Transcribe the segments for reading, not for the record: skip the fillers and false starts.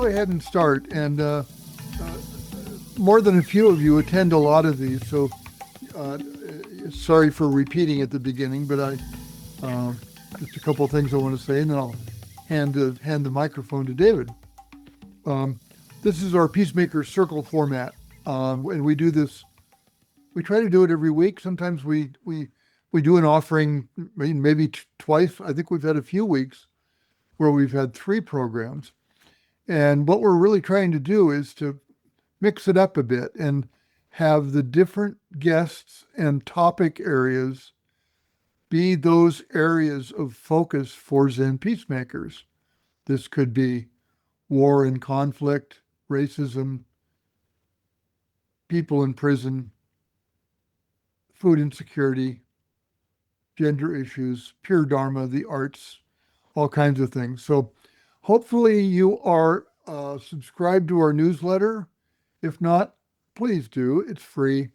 ahead and start. And more than a few of you attend a lot of these, so uh, sorry for repeating at the beginning, but just a couple of things I want to say, and then I'll hand the microphone to David. Um, this is our Peacemaker Circle format, and we do this. We try to do it every week. Sometimes we do an offering, maybe twice. I think we've had a few weeks where we've had three programs. And what we're really trying to do is to mix it up a bit and have the different guests and topic areas be those areas of focus for Zen peacemakers. This could be war and conflict, racism, people in prison, food insecurity, gender issues, pure dharma, the arts, all kinds of things. So hopefully you are subscribed to our newsletter. If not, please do. It's free.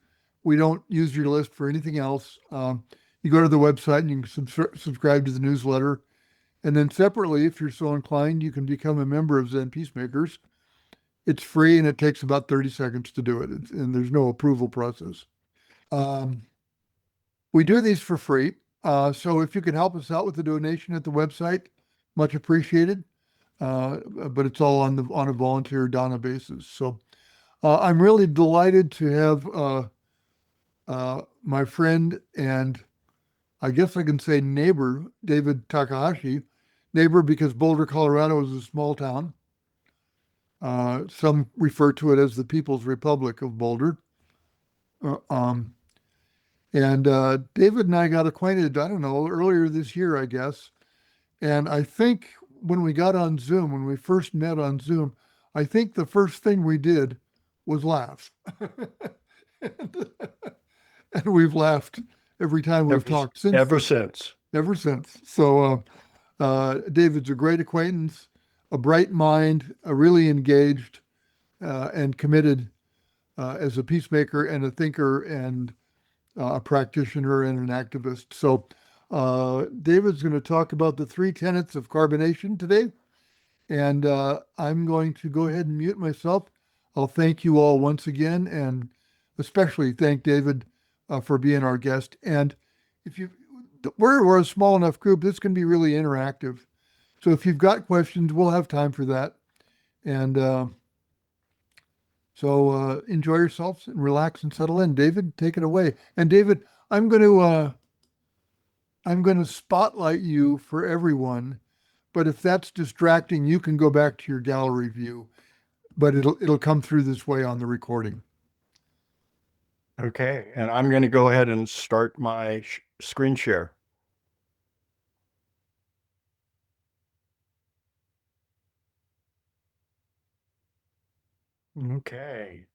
We don't use your list for anything else. You go to the website and you can subscribe to the newsletter. And then separately, if you're so inclined, you can become a member of Zen Peacemakers. It's free and it takes about 30 seconds to do it. And there's no approval process. Um, we do these for free. So if you can help us out with the donation at the website, much appreciated. But it's all on a volunteer dona basis. So I'm really delighted to have my friend and I guess I can say neighbor, David Takahashi. Neighbor because Boulder, Colorado is a small town. Some refer to it as the People's Republic of Boulder. Uh, um, and David and I got acquainted, I don't know, earlier this year, I guess. And I think when we got on Zoom, when we first met on Zoom, I think the first thing we did was laugh. and, and we've laughed every time we've talked since Ever then. since. Ever since. So David's a great acquaintance, a bright mind, a really engaged and committed as a peacemaker and a thinker and a practitioner and an activist. So David's going to talk about the three tenets of carbonation today. And I'm going to go ahead and mute myself. I'll thank you all once again, and especially thank David for being our guest. And if you, we're a small enough group, this can be really interactive. So if you've got questions, we'll have time for that. And so enjoy yourselves and relax and settle in. David, take it away. And David, I'm going to spotlight you for everyone. But if that's distracting, you can go back to your gallery view. But it'll come through this way on the recording. Okay, and I'm going to go ahead and start my screen share. Okay.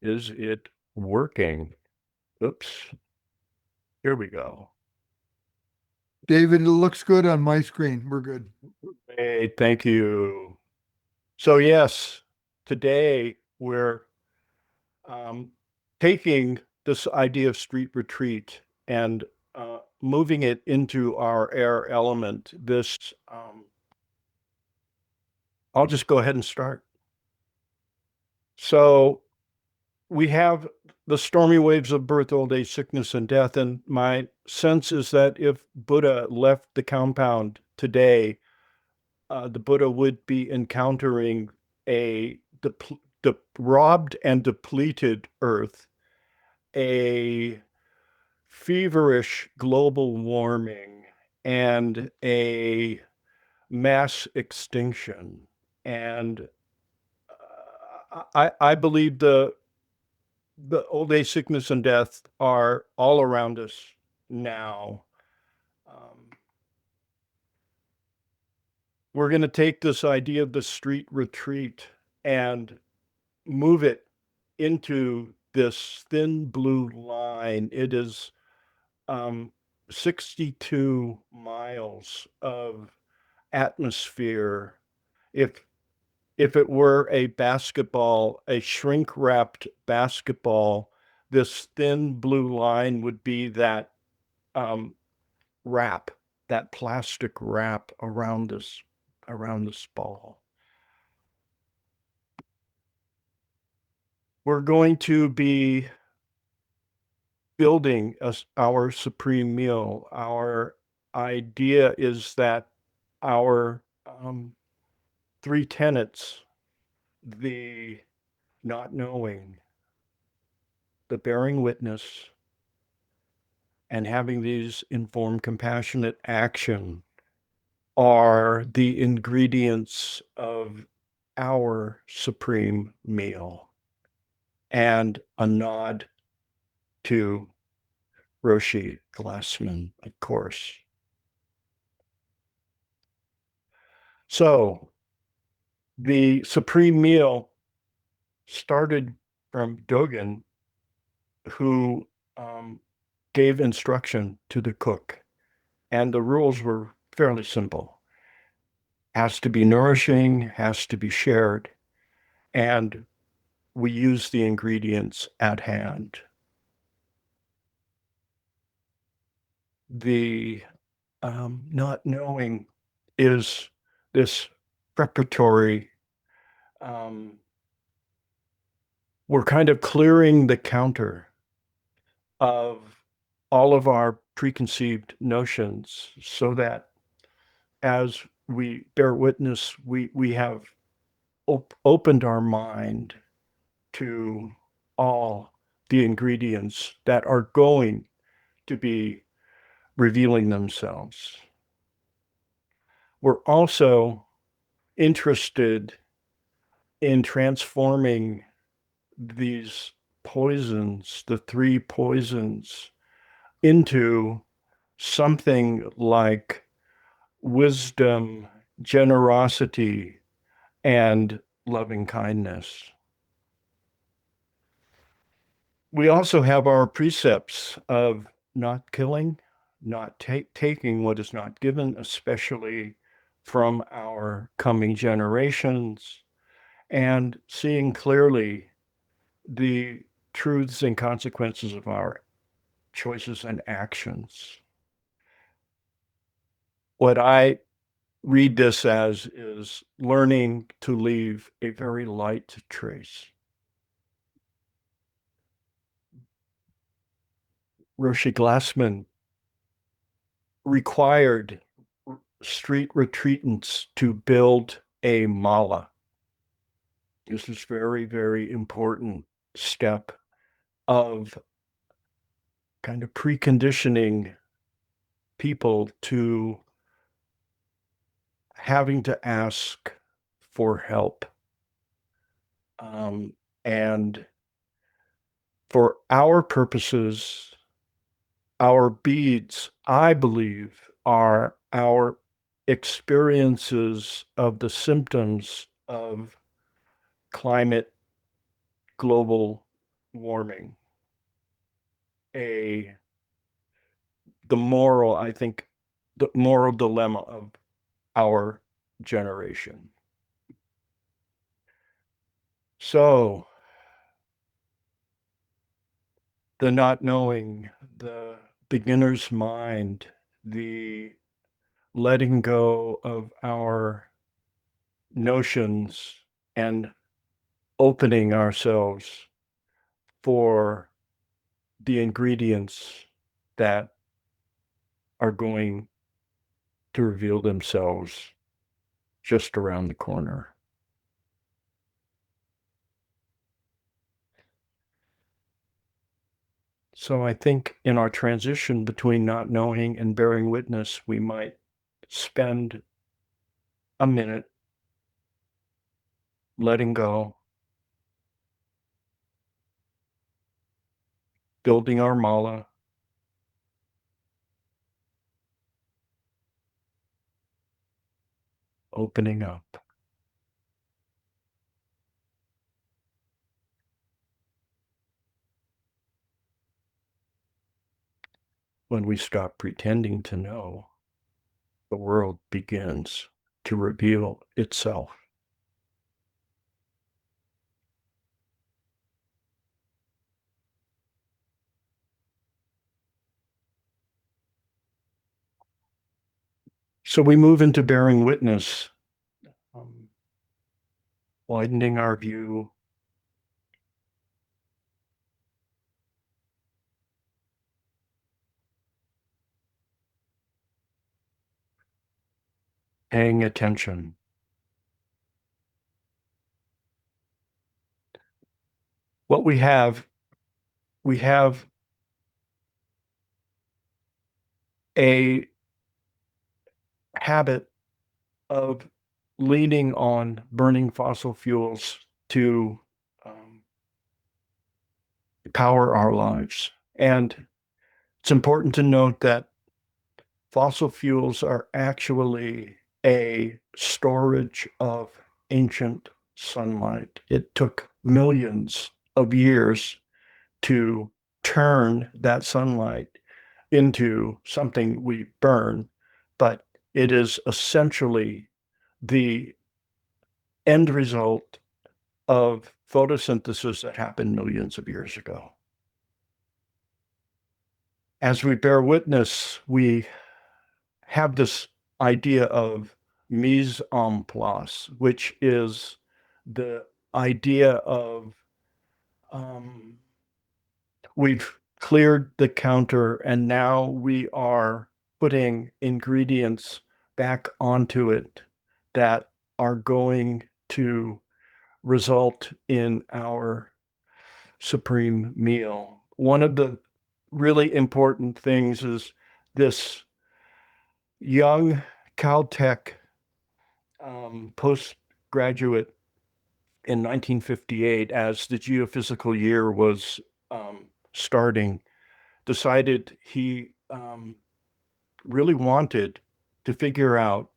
Is it working? Oops. Here we go. David, it looks good on my screen. We're good. Hey, thank you. So yes, today we're taking this idea of street retreat and moving it into our air element. I'll just go ahead and start. So we have the stormy waves of birth, old age, sickness, and death. And my sense is that if Buddha left the compound today, the Buddha would be encountering a robbed and depleted earth, a feverish global warming, and a mass extinction. And I believe the old age, sickness, and death are all around us now. We're going to take this idea of the street retreat and move it into this thin blue line. It is 62 miles of atmosphere. If it were a basketball, a shrink-wrapped basketball, this thin blue line would be that wrap, that plastic wrap around this ball. We're going to be building our supreme meal. Our idea is that our three tenets, the not knowing, the bearing witness, and having these informed, compassionate action, are the ingredients of our supreme meal, and a nod to Roshi Glassman, of course. So the supreme meal started from Dogen, who gave instruction to the cook, and the rules were fairly simple. Has to be nourishing, has to be shared, and we use the ingredients at hand. The not knowing is this preparatory. We're kind of clearing the counter of all of our preconceived notions so that as we bear witness, we have opened our mind to all the ingredients that are going to be revealing themselves. We're also interested in transforming these poisons, the three poisons, into something like wisdom, generosity, and loving kindness. We also have our precepts of not killing, not taking what is not given, especially from our coming generations, and seeing clearly the truths and consequences of our choices and actions. What I read this as is learning to leave a very light trace. Roshi Glassman required street retreatants to build a mala. This is very, very important step of kind of preconditioning people to having to ask for help. And for our purposes, our beads, I believe, are our experiences of the symptoms of climate global warming. The moral, I think, the moral dilemma of our generation. So, the not knowing, the beginner's mind, the letting go of our notions and opening ourselves for the ingredients that are going to reveal themselves just around the corner. So I think in our transition between not knowing and bearing witness, we might spend a minute letting go, building our mala, opening up. When we stop pretending to know, the world begins to reveal itself. So we move into bearing witness, widening our view, paying attention. What we have a habit of leaning on burning fossil fuels to power our lives. And it's important to note that fossil fuels are actually a storage of ancient sunlight. It took millions of years to turn that sunlight into something we burn, but it is essentially the end result of photosynthesis that happened millions of years ago. As we bear witness, we have this idea of mise en place, which is the idea of we've cleared the counter and now we are putting ingredients back onto it that are going to result in our supreme meal. One of the really important things is this young Caltech postgraduate in 1958, as the geophysical year was starting, decided he really wanted to figure out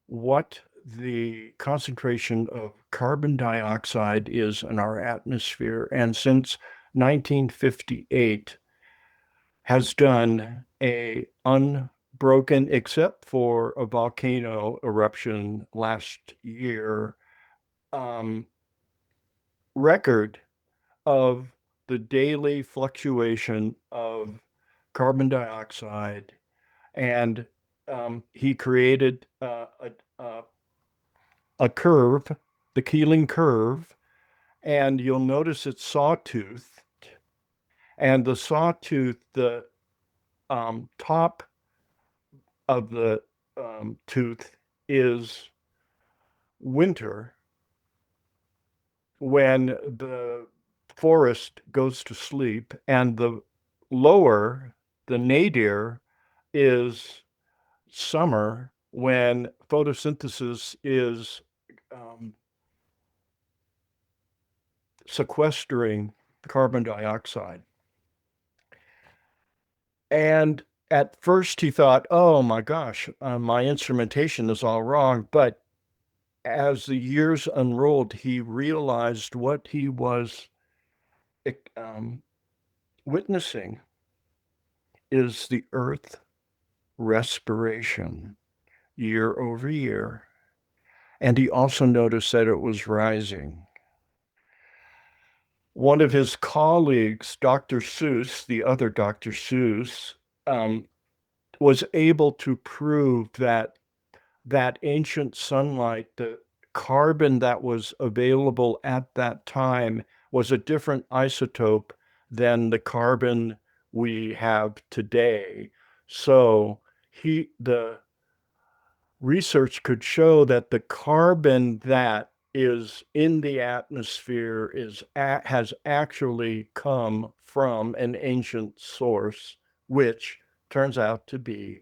what the concentration of carbon dioxide is in our atmosphere. And since 1958, has done a unbroken, except for a volcano eruption last year, record of the daily fluctuation of carbon dioxide. And he created a curve, the Keeling curve, and you'll notice it's sawtooth. And the sawtooth, the top of the tooth is winter, when the forest goes to sleep, and the lower, the nadir, is summer, when photosynthesis is sequestering carbon dioxide. And at first he thought, oh my gosh, my instrumentation is all wrong. But as the years unrolled, he realized what he was witnessing is the earth respiration year over year. And he also noticed that it was rising. One of his colleagues, Dr. Seuss, the other Dr. Seuss, was able to prove that that ancient sunlight, the carbon that was available at that time, was a different isotope than the carbon we have today. So the research could show that the carbon that is in the atmosphere has actually come from an ancient source, which turns out to be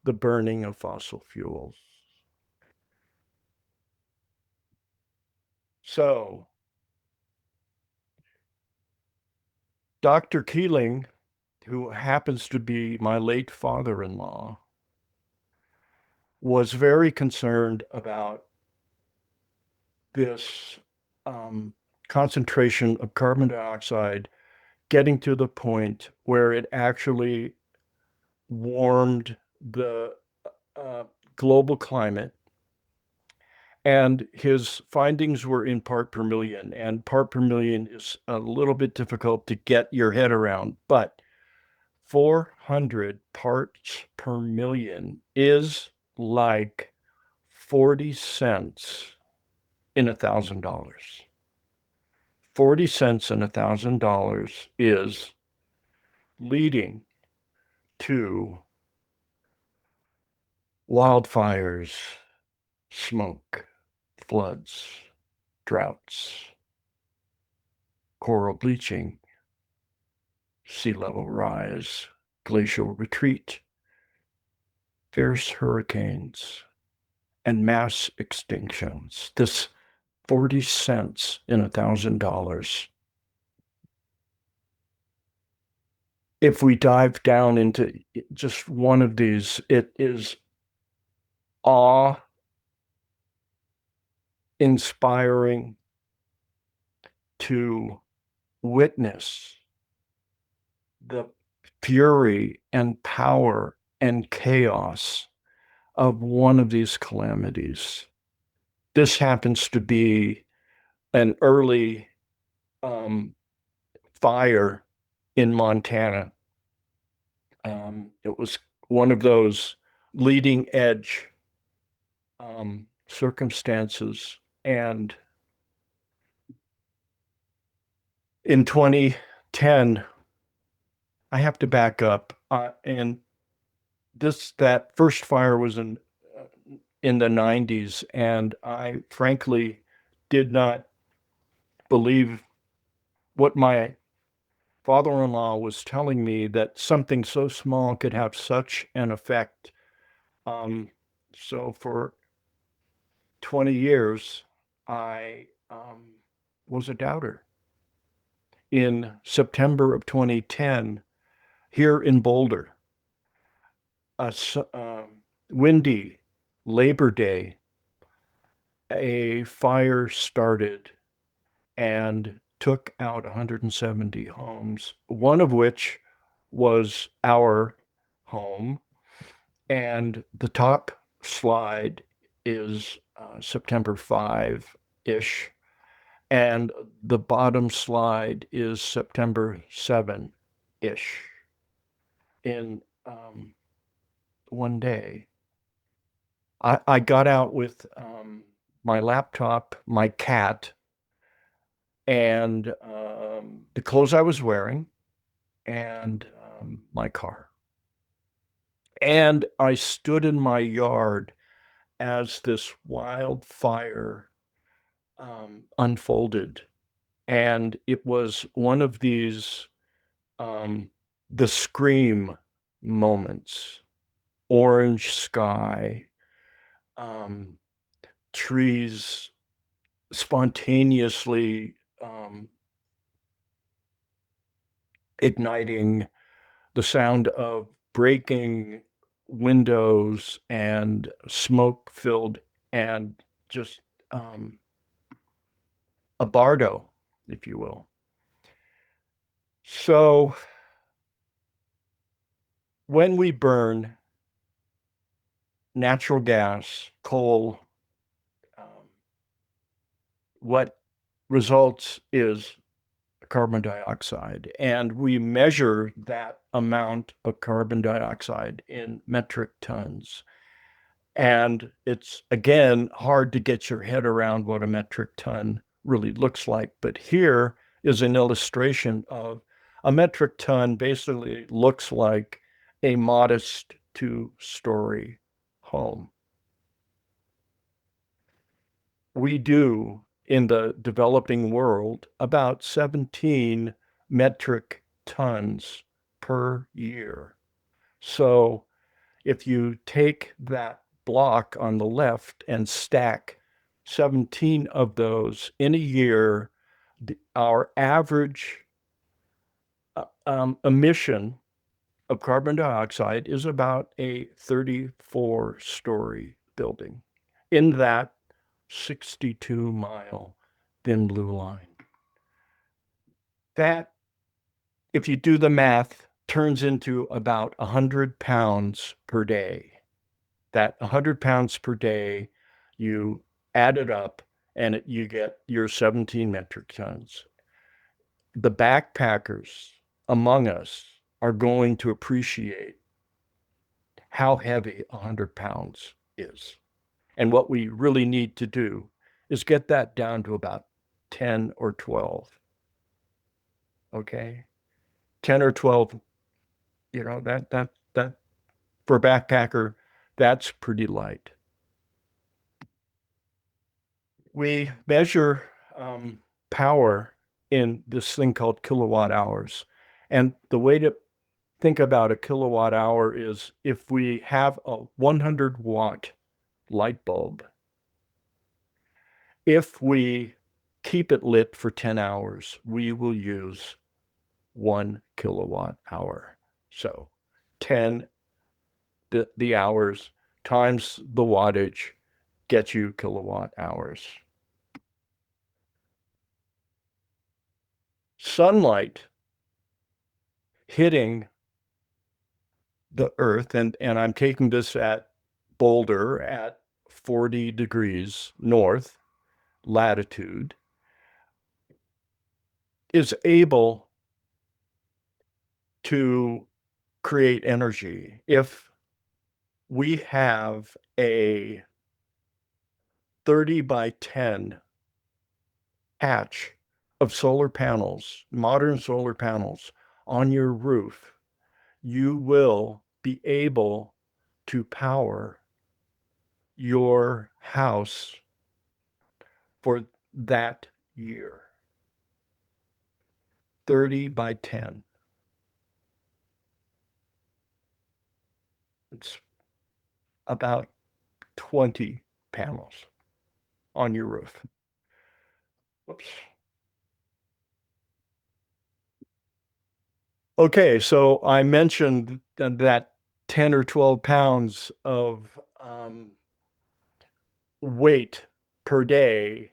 the burning of fossil fuels. So, Dr. Keeling, who happens to be my late father-in-law, was very concerned about this concentration of carbon dioxide getting to the point where it actually warmed the global climate. And his findings were in part per million, and part per million is a little bit difficult to get your head around, but 400 parts per million is like 40 cents in $1,000. 40 cents in $1,000 is leading to wildfires, smoke, floods, droughts, coral bleaching, sea level rise, glacial retreat, fierce hurricanes, and mass extinctions. This 40 cents in $1,000. If we dive down into just one of these, it is awe inspiring to witness the fury and power and chaos of one of these calamities. This happens to be an early fire in Montana. It was one of those leading edge circumstances. And in 2010, I have to back up. And that first fire was in the 90s, and I frankly did not believe what my father-in-law was telling me, that something so small could have such an effect. So for 20 years, I was a doubter. In September of 2010, here in Boulder, a windy Labor Day, a fire started and took out 170 homes, one of which was our home. And the top slide is September 5-ish, and the bottom slide is September 7-ish in one day. I got out with my laptop, my cat, and the clothes I was wearing, and my car. And I stood in my yard as this wildfire unfolded. And it was one of these, the scream moments, orange sky, trees spontaneously igniting, the sound of breaking windows and smoke filled, and just a bardo, if you will. So when we burn natural gas, coal, what results is carbon dioxide, and we measure that amount of carbon dioxide in metric tons. And it's, again, hard to get your head around what a metric ton really looks like. But here is an illustration of a metric ton basically looks like a modest 2-story home. We do, in the developing world, about 17 metric tons per year. So if you take that block on the left and stack 17 of those in a year, our average emission of carbon dioxide is about a 34-story building in that 62-mile thin blue line. That, if you do the math, turns into about 100 pounds per day. That 100 pounds per day, you add it up, and you get your 17 metric tons. The backpackers among us are going to appreciate how heavy 100 pounds is. And what we really need to do is get that down to about 10 or 12. Okay? 10 or 12, that for a backpacker, that's pretty light. We measure power in this thing called kilowatt hours. And the way to think about a kilowatt hour is if we have a 100-watt light bulb, if we keep it lit for 10 hours, we will use 1 kilowatt hour. So 10, the hours times the wattage gets you kilowatt hours. Sunlight hitting the earth, and I'm taking this at Boulder at 40 degrees north latitude, is able to create energy. If we have a 30 by 10 patch of solar panels, modern solar panels on your roof, you will be able to power your house for that year. 30 by 10. It's about 20 panels on your roof. Whoops. Okay, so I mentioned that 10 or 12 pounds of weight per day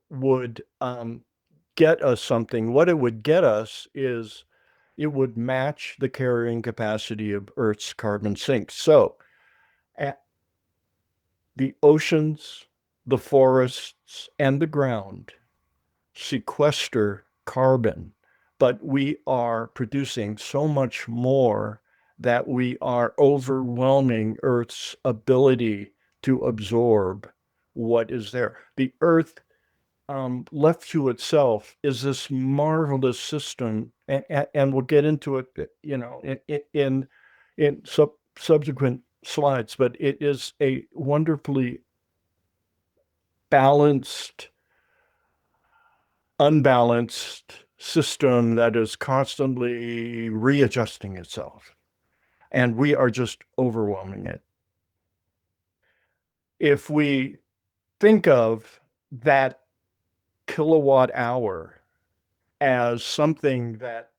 would get us something. What it would get us is it would match the carrying capacity of Earth's carbon sinks. So the oceans, the forests, and the ground sequester carbon, but we are producing so much more that we are overwhelming Earth's ability to absorb what is there. The Earth, left to itself, is this marvelous system, and we'll get into it, in subsequent slides, but it is a wonderfully balanced, unbalanced system that is constantly readjusting itself. And we are just overwhelming it. If we think of that kilowatt hour as something that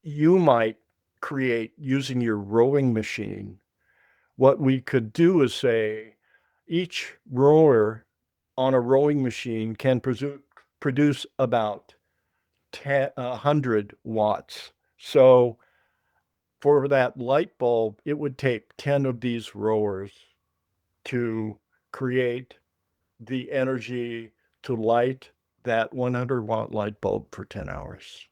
you might create using your rowing machine, what we could do is say each rower on a rowing machine can produce about 100 watts. So for that light bulb, it would take 10 of these rowers to create the energy to light that 100-watt light bulb for 10 hours.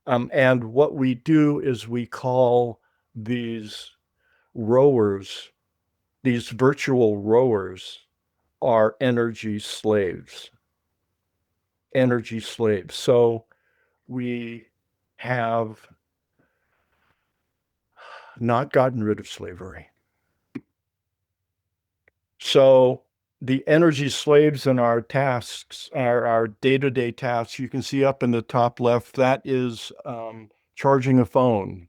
And what we do is we call these rowers, these virtual rowers, are energy slaves. Energy slaves. So we have not gotten rid of slavery. So the energy slaves in our tasks, our day-to-day tasks, you can see up in the top left, that is charging a phone.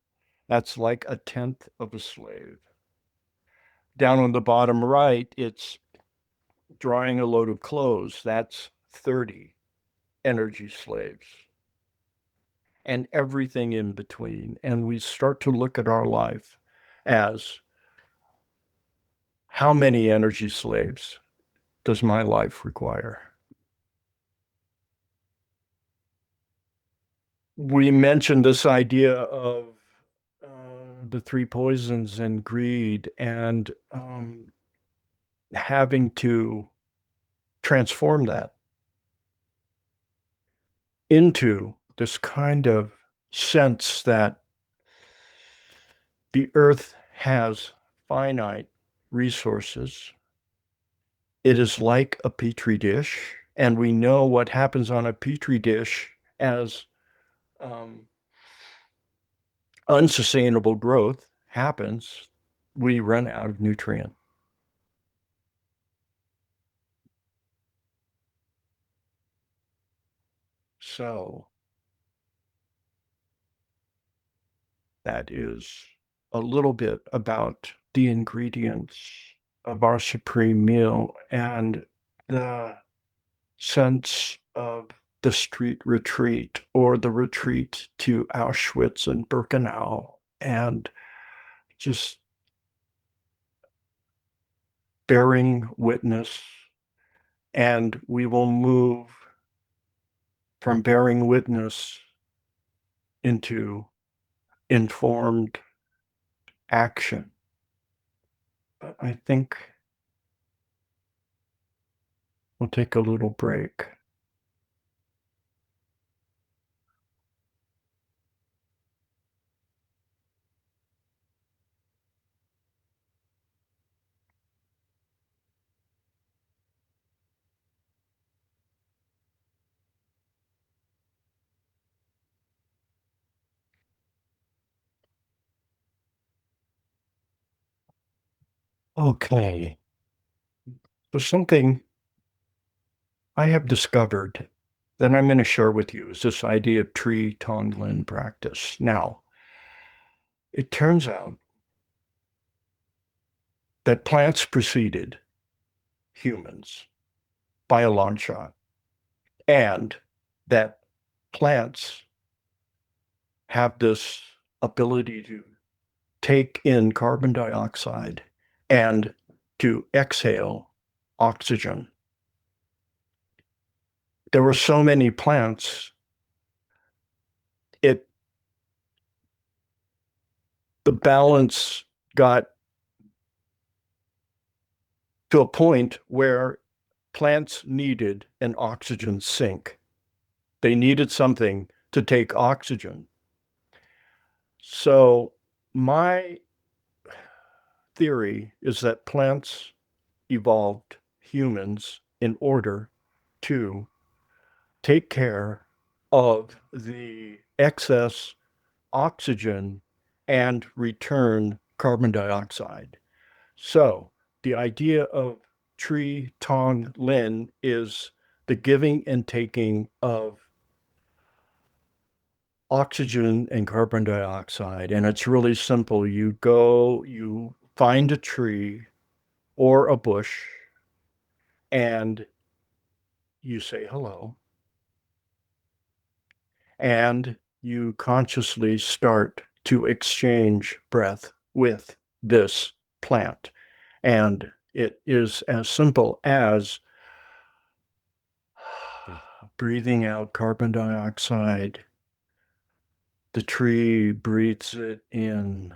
That's like a tenth of a slave. Down on the bottom right, it's drying a load of clothes. That's 30 energy slaves. And everything in between. And we start to look at our life as, how many energy slaves does my life require? We mentioned this idea of the three poisons and greed, and having to transform that into this kind of sense that the earth has finite resources. It is like a petri dish, and we know what happens on a petri dish as unsustainable growth happens. We run out of nutrient. So that is a little bit about the ingredients of our supreme meal and the sense of the street retreat or the retreat to Auschwitz and Birkenau and just bearing witness. And we will move from bearing witness into informed action. But I think we'll take a little break. Okay. So something I have discovered that I'm going to share with you is this idea of tree Tong Lin practice. Now, it turns out that plants preceded humans by a long shot, and that plants have this ability to take in carbon dioxide and to exhale oxygen. There were so many plants, the balance got to a point where plants needed an oxygen sink. They needed something to take oxygen. So my theory is that plants evolved humans in order to take care of the excess oxygen and return carbon dioxide. So the idea of tree Tong Lin is the giving and taking of oxygen and carbon dioxide. And it's really simple. You go, you find a tree or a bush, and you say hello. And you consciously start to exchange breath with this plant. And it is as simple as breathing out carbon dioxide. The tree breathes it in.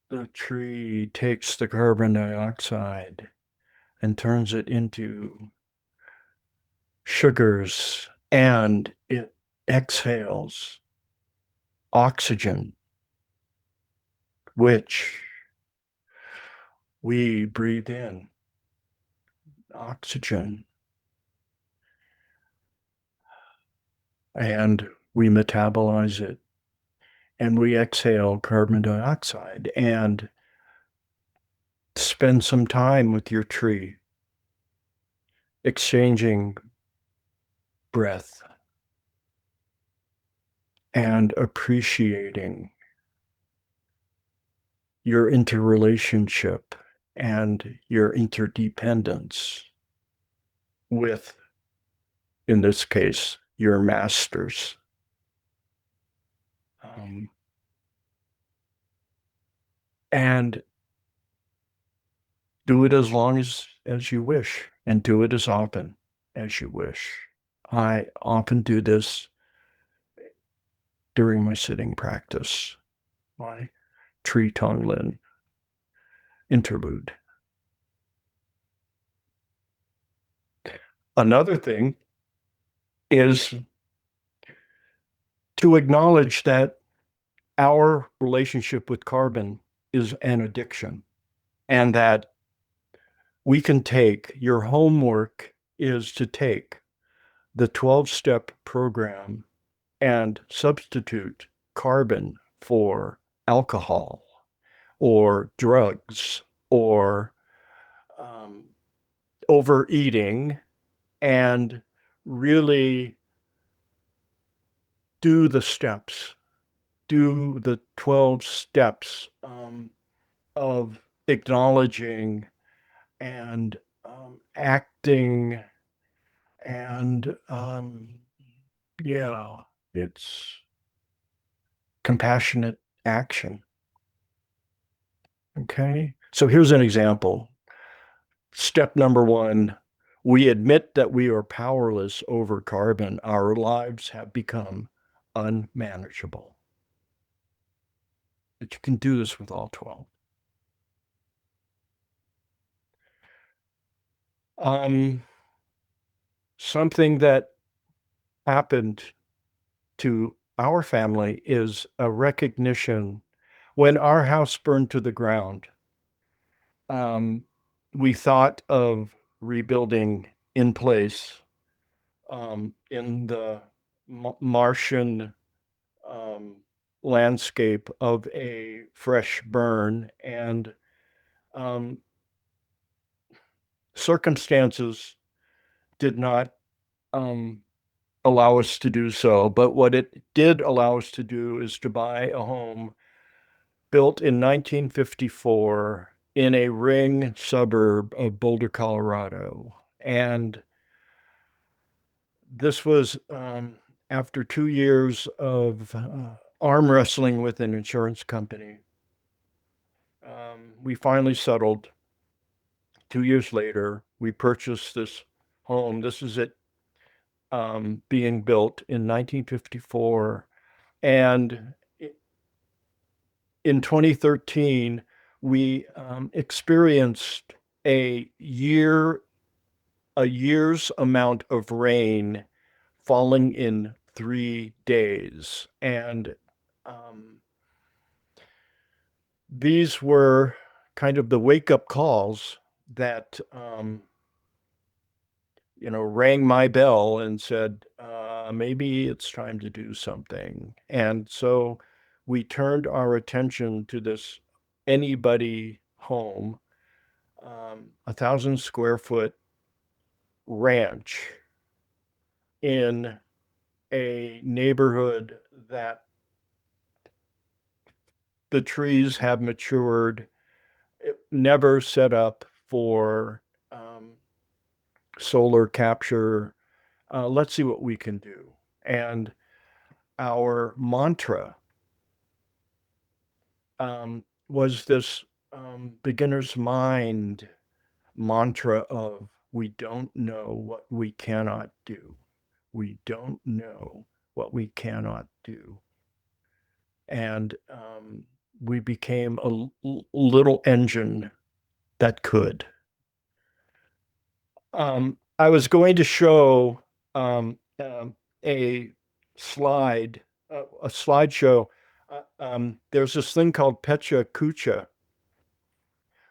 The tree takes the carbon dioxide and turns it into sugars, and it exhales oxygen, which we breathe in. Oxygen. And we metabolize it, and we exhale carbon dioxide. And spend some time with your tree, exchanging breath and appreciating your interrelationship and your interdependence with, in this case, your masters. And do it as long as you wish, and do it as often as you wish. I often do this during my sitting practice, my tree Tong Lin interlude. Another thing is to acknowledge that our relationship with carbon is an addiction, and that we can take your homework is to take the 12-step program and substitute carbon for alcohol or drugs or overeating, and really do the steps, do the 12 steps of acknowledging and acting and yeah, it's compassionate action. Okay. So here's an example. Step number one, we admit that we are powerless over carbon. Our lives have become unmanageable. But you can do this with all 12. Something that happened to our family is a recognition when our house burned to the ground. We thought of rebuilding in place in the Martian landscape of a fresh burn, and um, circumstances did not um, allow us to do so. But what it did allow us to do is to buy a home built in 1954 in a ring suburb of Boulder, Colorado. And this was after 2 years of arm wrestling with an insurance company. We finally settled. 2 years later, we purchased this home. This is it being built in 1954. And in 2013, we experienced a year's amount of rain falling in 3 days. And these were kind of the wake-up calls that rang my bell and said, maybe it's time to do something. And so we turned our attention to this anybody home, 1,000 square foot ranch in a neighborhood that the trees have matured, never set up for solar capture. Let's see what we can do. And our mantra was this beginner's mind mantra of, we don't know what we cannot do. We don't know what we cannot do. And we became a little engine that could. I was going to show a slide, a slideshow. There's this thing called Pecha Kucha,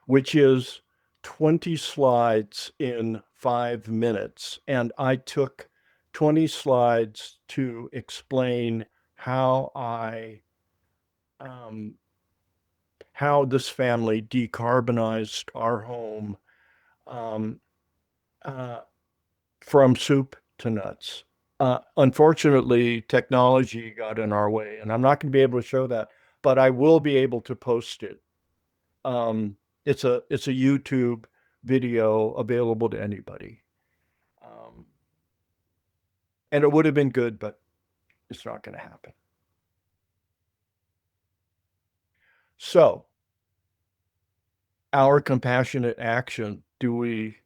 which is 20 slides in 5 minutes. And I took 20 slides to explain how how this family decarbonized our home from soup to nuts. Unfortunately, technology got in our way, and I'm not going to be able to show that, but I will be able to post it. It's a YouTube video available to anybody. And it would have been good, but it's not going to happen. So, our compassionate action, do we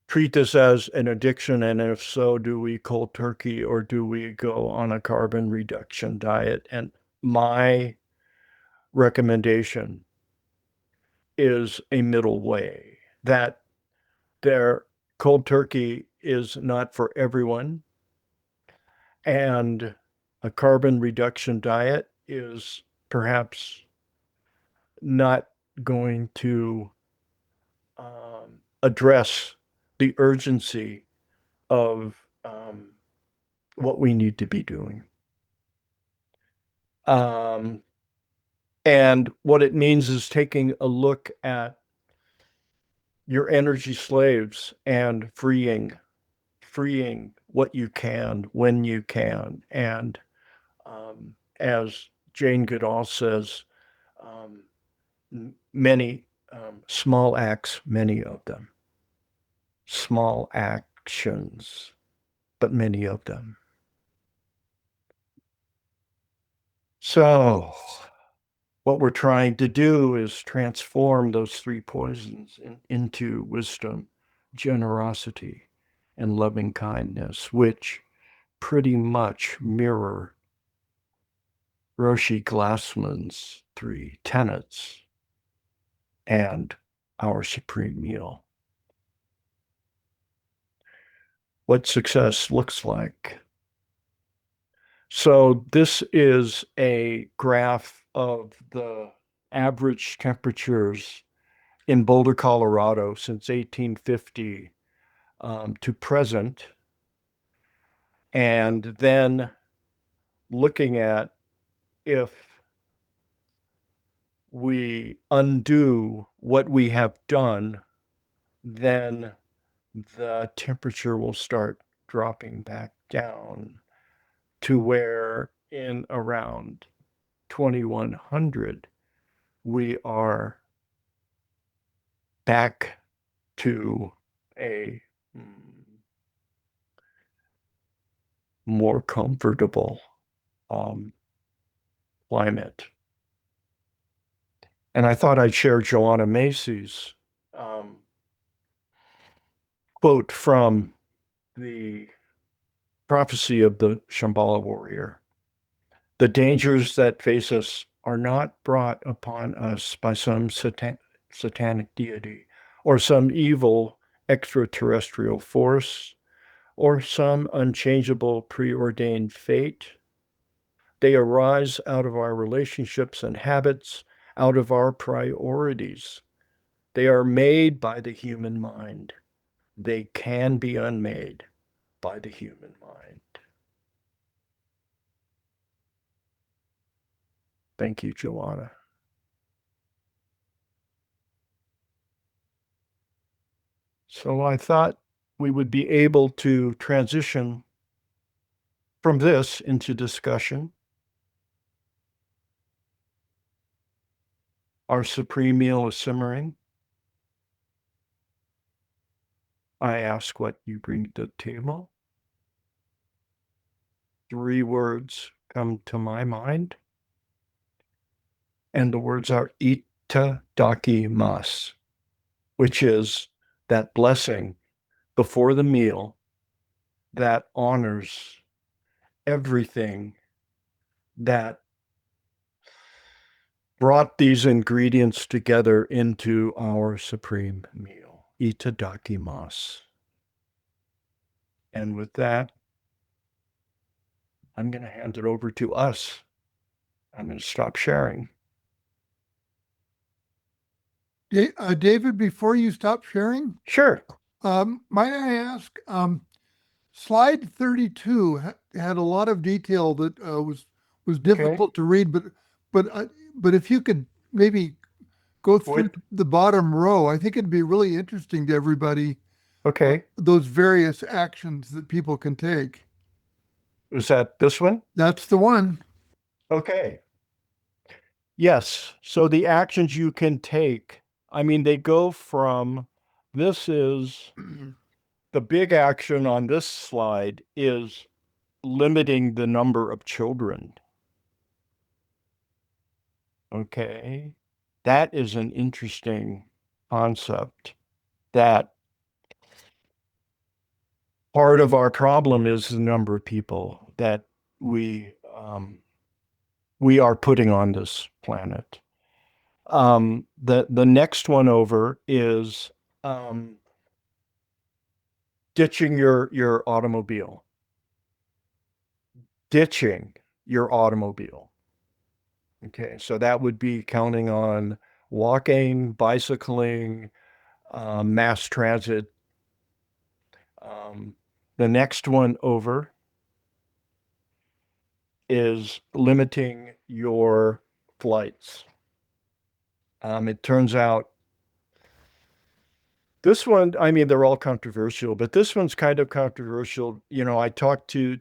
treat this as an addiction? And if so, do we cold turkey or do we go on a carbon reduction diet? And my recommendation is a middle way, that their cold turkey is not for everyone. And a carbon reduction diet is perhaps not going to address the urgency of what we need to be doing. And what it means is taking a look at your energy slaves and freeing what you can when you can. And as Jane Goodall says, many small acts, many of them, small actions, but many of them. So, what we're trying to do is transform those three poisons into wisdom, generosity, and loving kindness, which pretty much mirror Roshi Glassman's three tenets and our supreme meal. What success looks like. So this is a graph of the average temperatures in Boulder, Colorado since 1850 to present, and then looking at if we undo what we have done, then the temperature will start dropping back down to where in around 2100 we are back to a more comfortable climate. And I thought I'd share Joanna Macy's quote from the prophecy of the Shambhala warrior. The dangers that face us are not brought upon us by some satanic deity or some evil extraterrestrial force or some unchangeable preordained fate. They arise out of our relationships and habits, out of our priorities. They are made by the human mind. They can be unmade by the human mind. Thank you, Joanna. So I thought we would be able to transition from this into discussion. Our supreme meal is simmering. I ask what you bring to the table. Three words come to my mind, and the words are itadakimasu, which is that blessing before the meal that honors everything that brought these ingredients together into our supreme meal. Itadakimasu. And with that, I'm going to hand it over to us. I'm going to stop sharing. David, before you stop sharing, Sure. might I ask, slide 32 had a lot of detail that was difficult to read, but if you could maybe go through the bottom row, I think it'd be really interesting to everybody. Okay. Those various actions that people can take. Was that this one? That's the one. Okay. Yes. So the actions you can take, I mean, they go from this is the big action on this slide is limiting the number of children. Okay. That is an interesting concept that part of our problem is the number of people that we are putting on this planet. The next one over is ditching your automobile. Ditching your automobile. Okay, so that would be counting on walking, bicycling, mass transit. The next one over is limiting your flights. It turns out this one, I mean, they're all controversial, but this one's kind of controversial. I talk to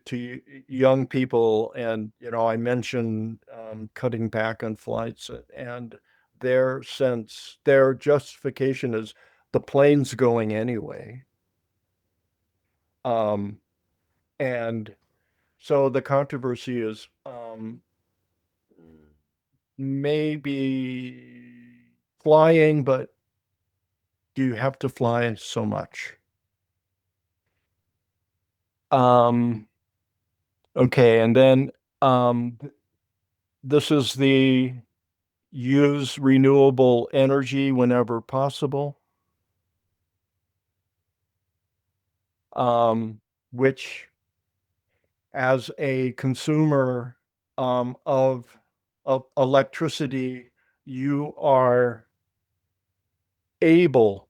young people, and I mention cutting back on flights, and their justification is the plane's going anyway. Um, and so the controversy is maybe flying, but do you have to fly so much? Um, okay, and then um, this is the use renewable energy whenever possible, um, which, as a consumer of electricity, you are able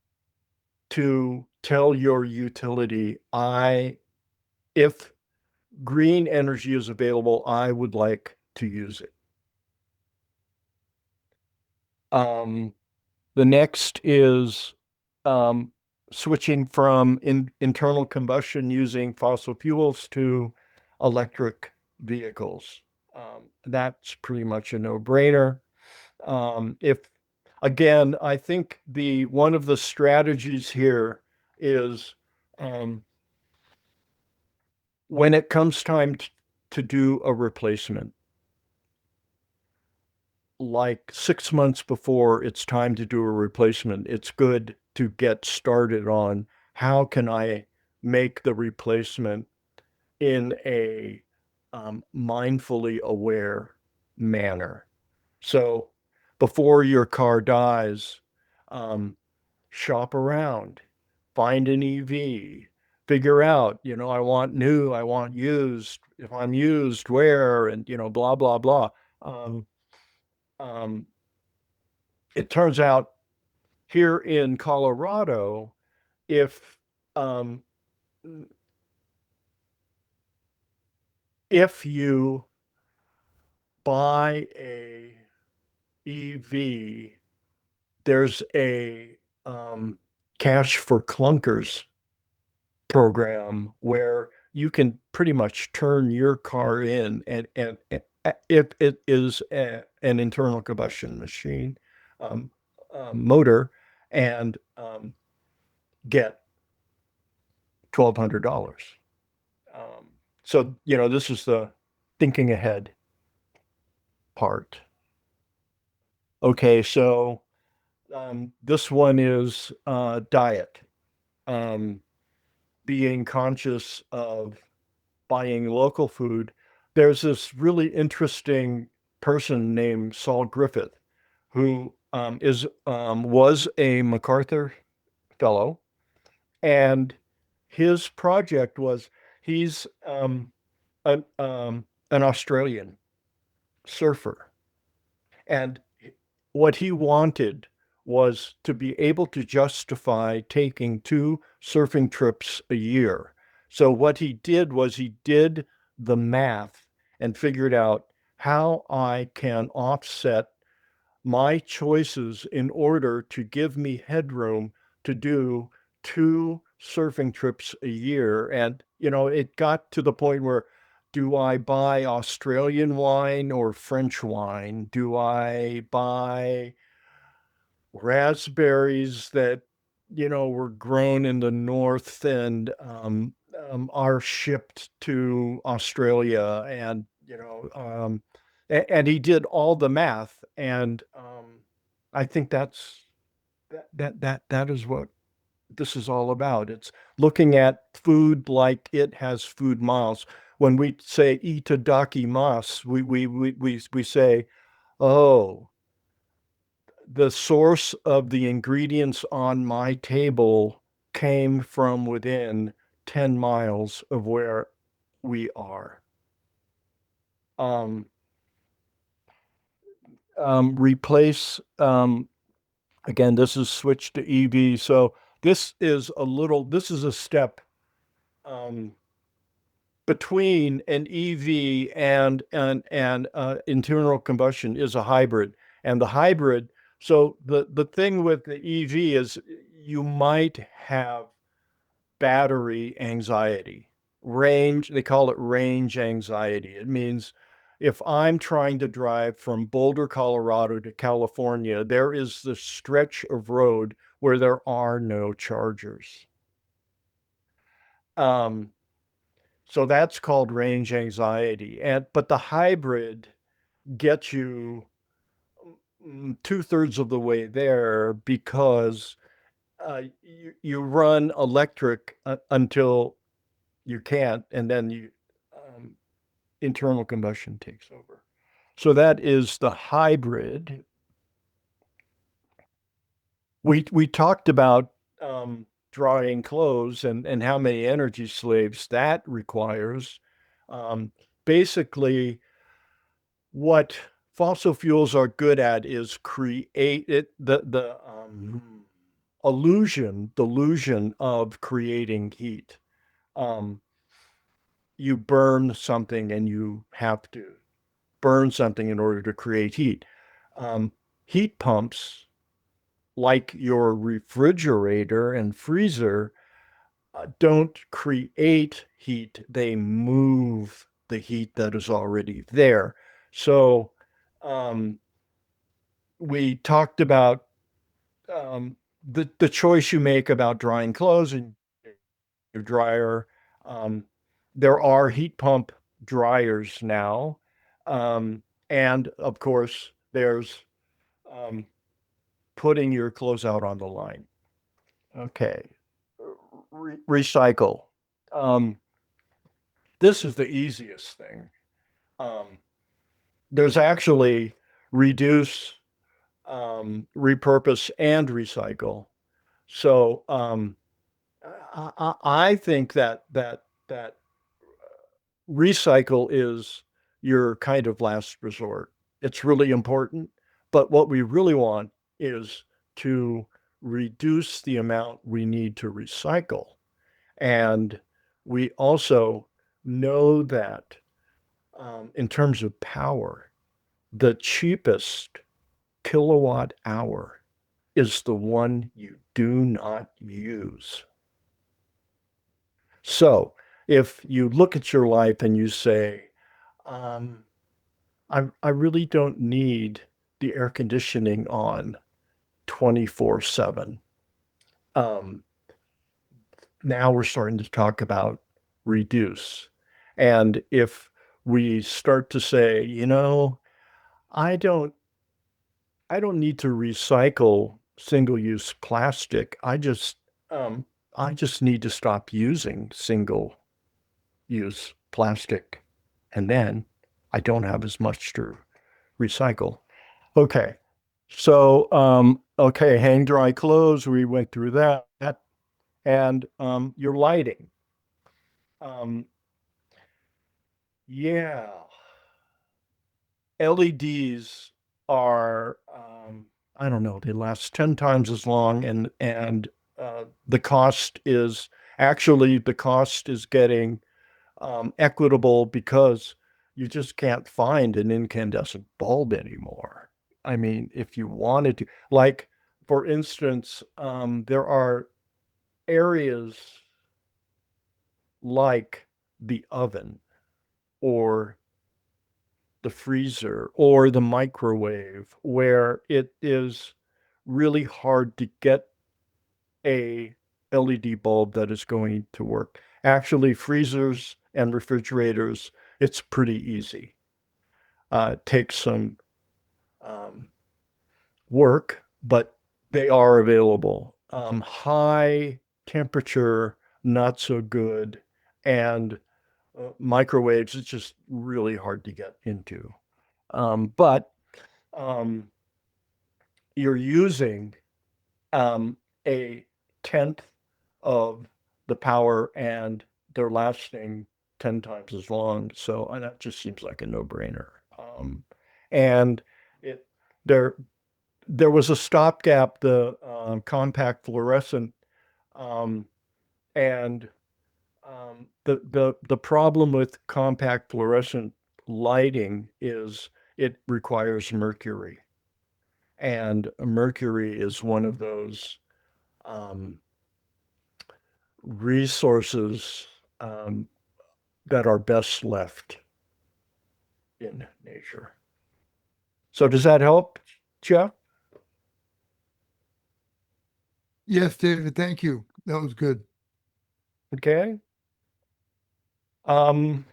to tell your utility, if green energy is available, I would like to use it. Um, the next is um, switching from internal combustion using fossil fuels to electric vehicles. That's pretty much a no-brainer. If again, I think the one of the strategies here is um, when it comes time to do a replacement, like 6 months before it's time to do a replacement, it's good to get started on how can I make the replacement in a mindfully aware manner. So before your car dies, um, shop around, find an EV, figure out, I want new, I want used. If I'm used, where, and, blah, blah, blah. Um, um, it turns out here in Colorado, if um, if you buy a EV, there's a cash for clunkers program where you can pretty much turn your car in, and if it is an internal combustion machine um, motor, and get $1,200. So, this is the thinking ahead part. Okay, so this one is diet. Um, Being conscious of buying local food. There's this really interesting person named Saul Griffith, who was a MacArthur fellow, and his project was he's an Australian surfer, and what he wanted was to be able to justify taking 2 surfing trips a year. So what he did was he did the math and figured out how I can offset my choices in order to give me headroom to do 2 surfing trips a year. And, it got to the point where, do I buy Australian wine or French wine? Do I buy raspberries that, were grown in the north and are shipped to Australia? And, and he did all the math. And I think that is what this is all about. It's looking at food like it has food miles. When we say itadakimasu, we say, oh, the source of the ingredients on my table came from within 10 miles of where we are. Um, Replace Again, this is switch to EV. So this is a step um, between an EV and internal combustion is a hybrid. And the hybrid, so the thing with the EV is you might have battery anxiety. Range, they call it range anxiety. It means if I'm trying to drive from Boulder, Colorado to California, there is this stretch of road where there are no chargers. Um, so that's called range anxiety. And but the hybrid gets you two-thirds of the way there because you run electric until you can't, and then you um, internal combustion takes over. So that is the hybrid. We talked about drying clothes and how many energy slaves that requires. Um, Basically, what fossil fuels are good at is create it the delusion of creating heat. Um, you burn something and you have to burn something in order to create heat. Um, Heat pumps, like your refrigerator and freezer, don't create heat, they move the heat that is already there. So, um, we talked about um, the choice you make about drying clothes in your dryer. Um, there are heat pump dryers now. And of course, there's um, putting your clothes out on the line. Okay. Recycle. Um, this is the easiest thing. Um, there's actually reduce, repurpose, and recycle. So I think that recycle is your kind of last resort. It's really important, but what we really want is to reduce the amount we need to recycle. And we also know that in terms of power, the cheapest kilowatt hour is the one you do not use. So if you look at your life and you say, um, I really don't need the air conditioning on 24/7. Um, Now we're starting to talk about reduce. And if we start to say, I don't I don't need to recycle single-use plastic. Um I just need to stop using single-use plastic. And then I don't have as much to recycle. Okay. So, okay, hang dry clothes, we went through that. And your lighting. Um, yeah, LEDs are, I don't know, they last 10 times as long, and the cost is getting equitable because you just can't find an incandescent bulb anymore. I mean, if you wanted to, like, for instance, there are areas like the oven or the freezer or the microwave where it is really hard to get a LED bulb that is going to work. Actually, freezers and refrigerators, it's pretty easy. It takes some um, work, but they are available. High temperature, not so good. And microwaves, it's just really hard to get into. But um, you're using a tenth of the power and they're lasting 10 times as long. So that just seems like a no-brainer. And it they're there was a stopgap, the compact fluorescent, and the problem with compact fluorescent lighting is it requires mercury, and mercury is one of those resources that are best left in nature. So does that help, Jeff? Yes, David, thank you. That was good. Okay. So I'm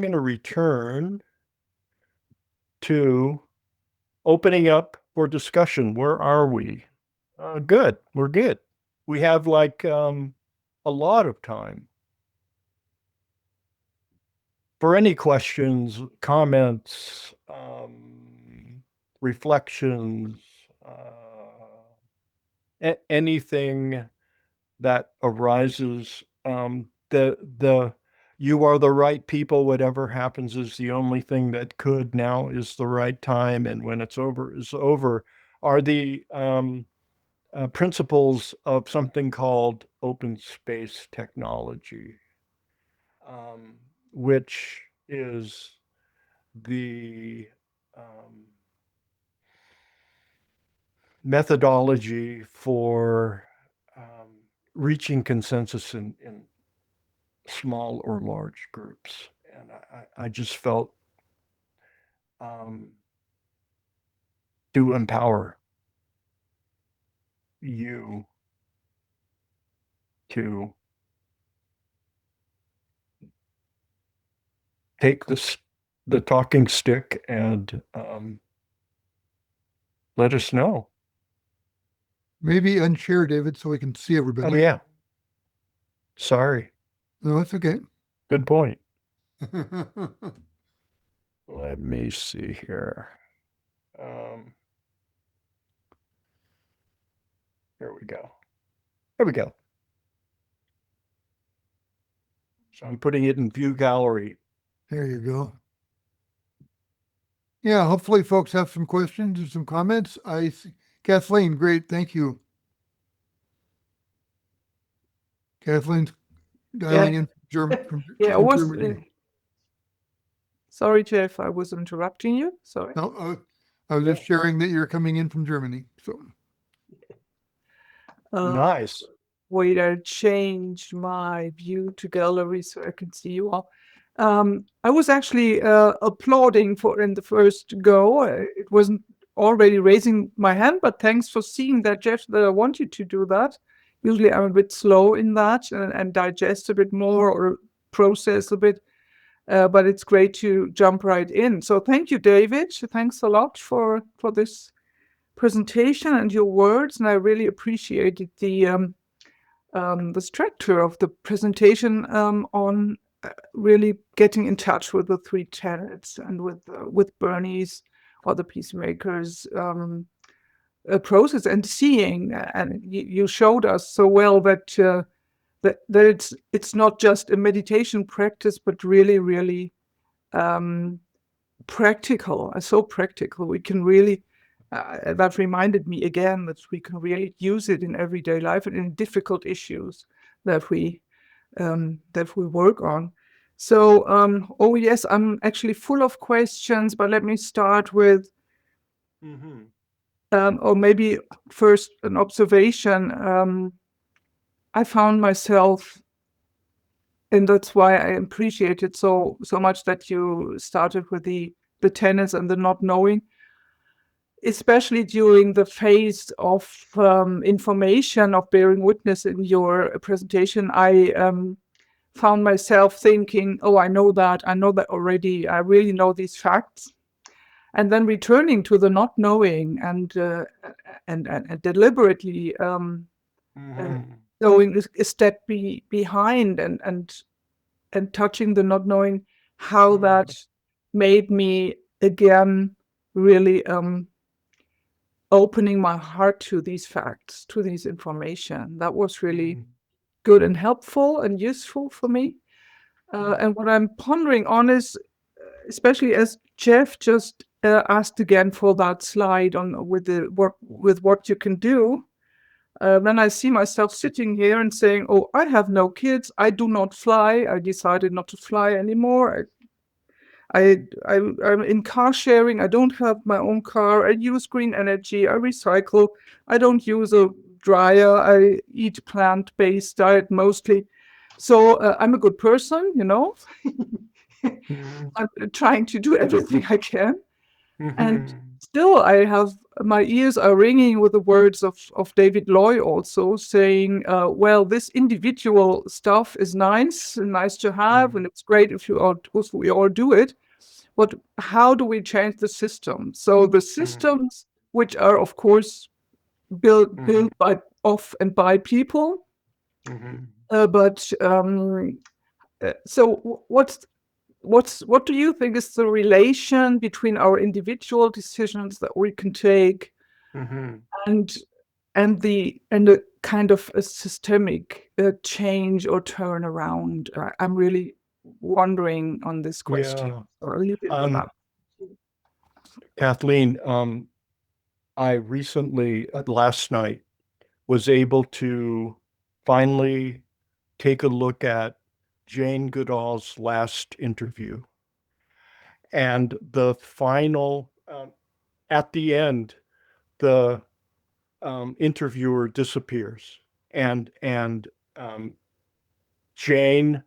going to return to opening up for discussion. Where are we? Good. We're good. We have like a lot of time for any questions, comments, reflections, anything that arises. The you are the right people. Whatever happens is the only thing that could. Now is the right time, and when it's over, is over. Are the principles of something called open space technology, which is the methodology for reaching consensus in small or large groups. And I just felt to empower you to take the talking stick and let us know. Maybe unshare, David, so we can see Oh, everybody. yeah. Sorry. No, that's okay. Good point. Let me see here. Here we go. There we go. So I'm putting it in view gallery. There you go. Yeah, hopefully folks have some questions and some comments. I see. Kathleen, great, thank you. Kathleen's dialing in from Yeah, I was. Germany. Sorry, Jeff, I was interrupting you. Sorry. No, I was just sharing that you're coming in from Germany. So Nice. Wait, I changed my view to gallery so I can see you all. I was actually applauding for in the first go. It wasn't already raising my hand, but thanks for seeing that, Jeff, that I wanted to do that. Usually I'm a bit slow in that and digest a bit more or process a bit. But it's great to jump right in. So thank you, David. Thanks a lot for this presentation and your words. And I really appreciated the structure of the presentation on really getting in touch with the three tenets and with Bernie's or the Peacemakers process and seeing. And you showed us so well that that it's not just a meditation practice, but really, really practical. So practical. We can really. That reminded me again that we can really use it in everyday life and in difficult issues that we work on. So, oh yes, I'm actually full of questions, but let me start with, or maybe first an observation. I found myself, and that's why I appreciate it so much that you started with the tenets and the not knowing. Especially during the phase of information of bearing witness in your presentation, I found myself thinking, oh, I know that already. I really know these facts. And then returning to the not knowing and deliberately going a step behind and touching the not knowing, how that made me again really opening my heart to these facts, to this information. That was really good and helpful and useful for me. And what I'm pondering on is, especially as Jeff just asked again for that slide on with the work with what you can do, then I see myself sitting here and saying, "Oh, I have no kids. I do not fly. I decided not to fly anymore. I'm in car sharing. I don't have my own car. I use green energy. I recycle. I don't use a dryer. I eat plant-based diet mostly. So I'm a good person, you know. Mhm. I'm trying to do everything I can. And Mhm. still, my ears are ringing with the words of David Loy also saying, well, this individual stuff is nice and nice to have, and it's great if we all do it. But how do we change the system? So the systems, which are of course built by people, but so what do you think is the relation between our individual decisions that we can take Mhm. and the kind of a systemic change or turnaround? I'm really wondering on this question, Yeah. or a little bit about. Kathleen, I recently, last night, was able to finally take a look at Jane Goodall's last interview. And the final, at the end, the interviewer disappears, and Jane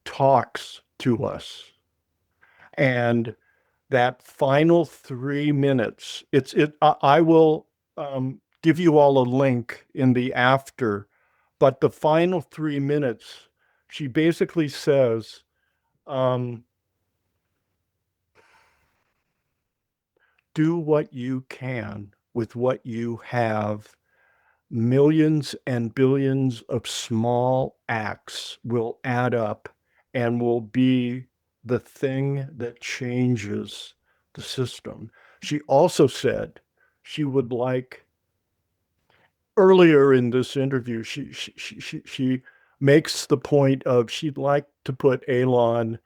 talks to us. And that final 3 minutes, I will give you all a link in the after, but the final 3 minutes, she basically says, do what you can with what you have. Millions and billions of small acts will add up and will be the thing that changes the system. She also said she would like, earlier in this interview, she makes the point of she'd like to put Elon,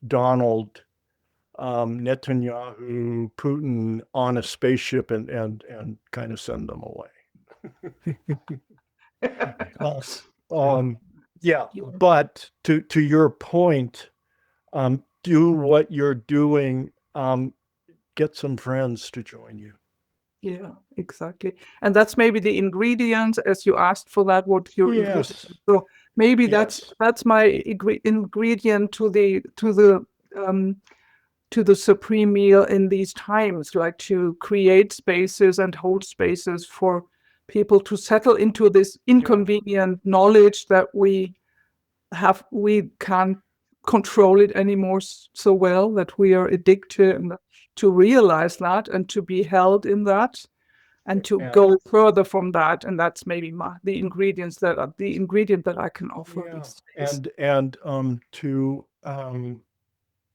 Donald, Netanyahu, Putin on a spaceship and kind of send them away. Yeah, but to your point, do what you're doing, get some friends to join you. Yeah, exactly. And that's maybe the ingredient, as you asked for that, what your ingredient. Yes. So maybe Yes. that's my ingredient to the supreme meal in these times, like to create spaces and hold spaces for people to settle into this inconvenient knowledge that we can't control it anymore so well, that we are addicted, and to realize that and to be held in that and to go further from that. And that's maybe the ingredient that I can offer Yeah. these days. And to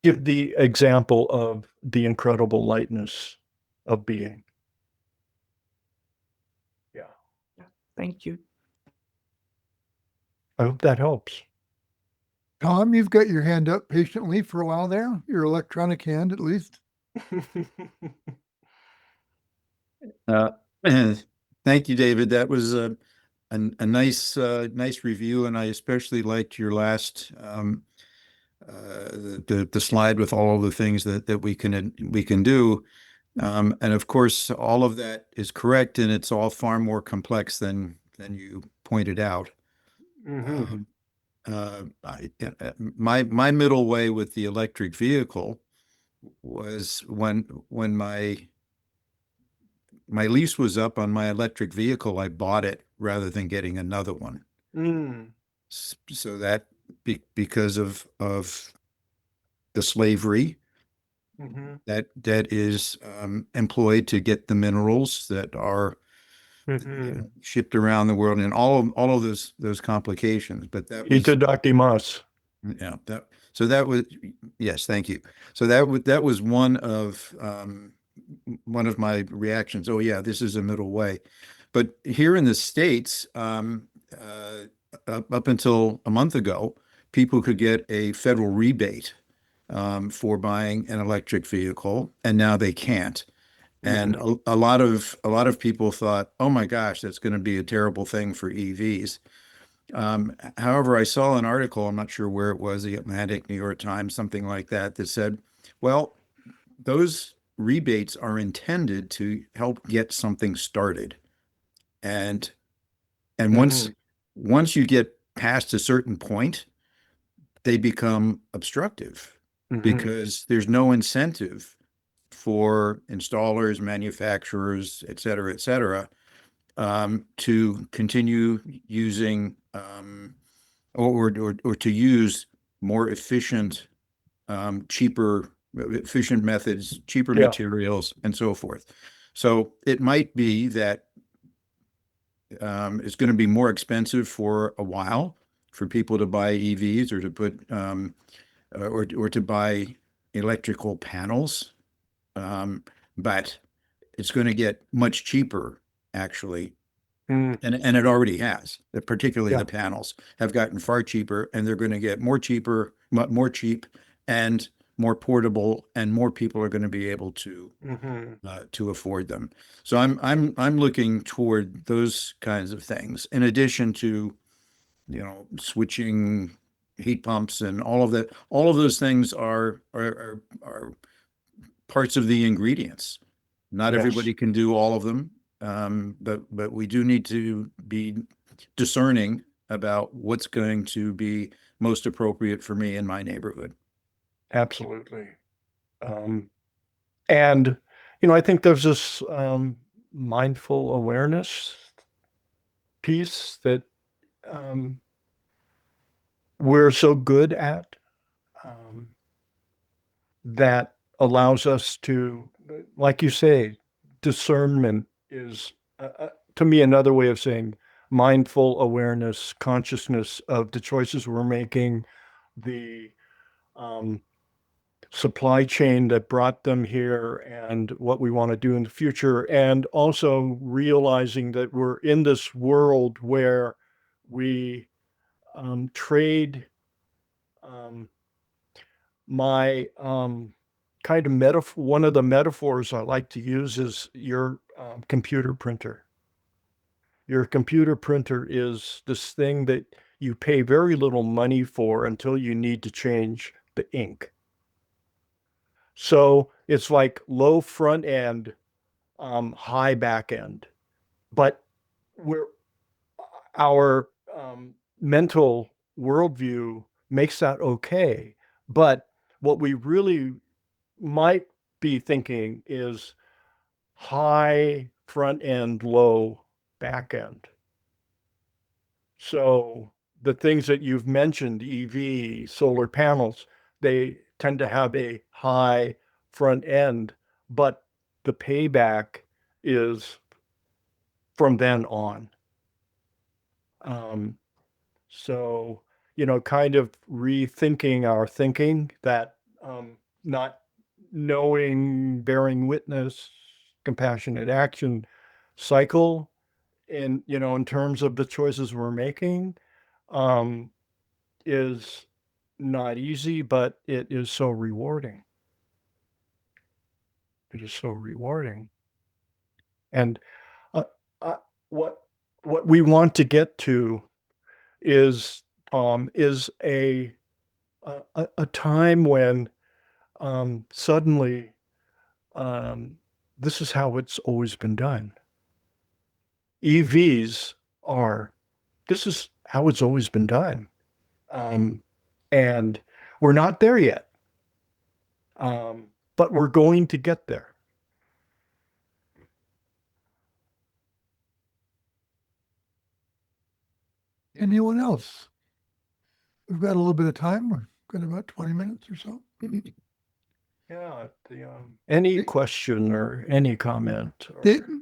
give the example of the incredible lightness of being. Yeah. Thank you. I hope that helps. Tom, you've got your hand up patiently for a while there, your electronic hand at least. Uh, Thank you, David. That was a nice review, and I especially liked your last the slide with all of the things that we can do. And of course, all of that is correct, and it's all far more complex than you pointed out. Mhm. My middle way with the electric vehicle was when my lease was up on my electric vehicle, I bought it rather than getting another one. Mm. So that because of the slavery Mhm. that is employed to get the minerals that are Mhm. shipped around the world, and all of those complications. But that was Itadakimasu. yeah that was yes, thank you. So that was one of my reactions. Oh yeah, this is a middle way. But here in the States, up until a month ago, people could get a federal rebate for buying an electric vehicle, and now they can't. And a lot of people thought, oh my gosh, that's going to be a terrible thing for EVs. However, I saw an article, I'm not sure where it was, the Atlantic, New York Times, something like that, that said, well, those rebates are intended to help get something started. And once you get past a certain point, they become obstructive because there's no incentive for installers, manufacturers, et cetera, to continue using or to use more efficient, cheaper, efficient methods, cheaper Yeah. materials, and so forth. So it might be that it's going to be more expensive for a while for people to buy EVs or to put or to buy electrical panels, but it's going to get much cheaper actually, and it already has. Particularly Yeah. the panels have gotten far cheaper, and they're going to get more cheaper, more cheap, and more portable, and more people are going to be able to afford them. So I'm looking toward those kinds of things, in addition to, switching heat pumps and all of that. All of those things are parts of the ingredients. Not Yes. everybody can do all of them, but we do need to be discerning about what's going to be most appropriate for me in my neighborhood. Absolutely. And, I think there's this mindful awareness piece that we're so good at, that allows us to, like you say, discernment is, to me, another way of saying mindful awareness, consciousness of the choices we're making, the supply chain that brought them here, and what we want to do in the future, and also realizing that we're in this world where we trade. My kind of metaphor, one of the metaphors I like to use is your computer printer. Your computer printer is this thing that you pay very little money for until you need to change the ink. So it's like low front end, high back end. But our mental worldview makes that okay. But what we really might be thinking is high front end, low back end. So the things that you've mentioned, EV, solar panels, they tend to have a high front end, but the payback is from then on. So, kind of rethinking our thinking, that not knowing, bearing witness, compassionate action cycle in terms of the choices we're making, is not easy, but it is so rewarding. It is so rewarding. And uh, what we want to get to is a time when suddenly this is how it's always been done. EVs this is how it's always been done. And we're not there yet. But we're going to get there. Anyone else? We've got a little bit of time. We've got about 20 minutes or so. Yeah. Any question or any comment?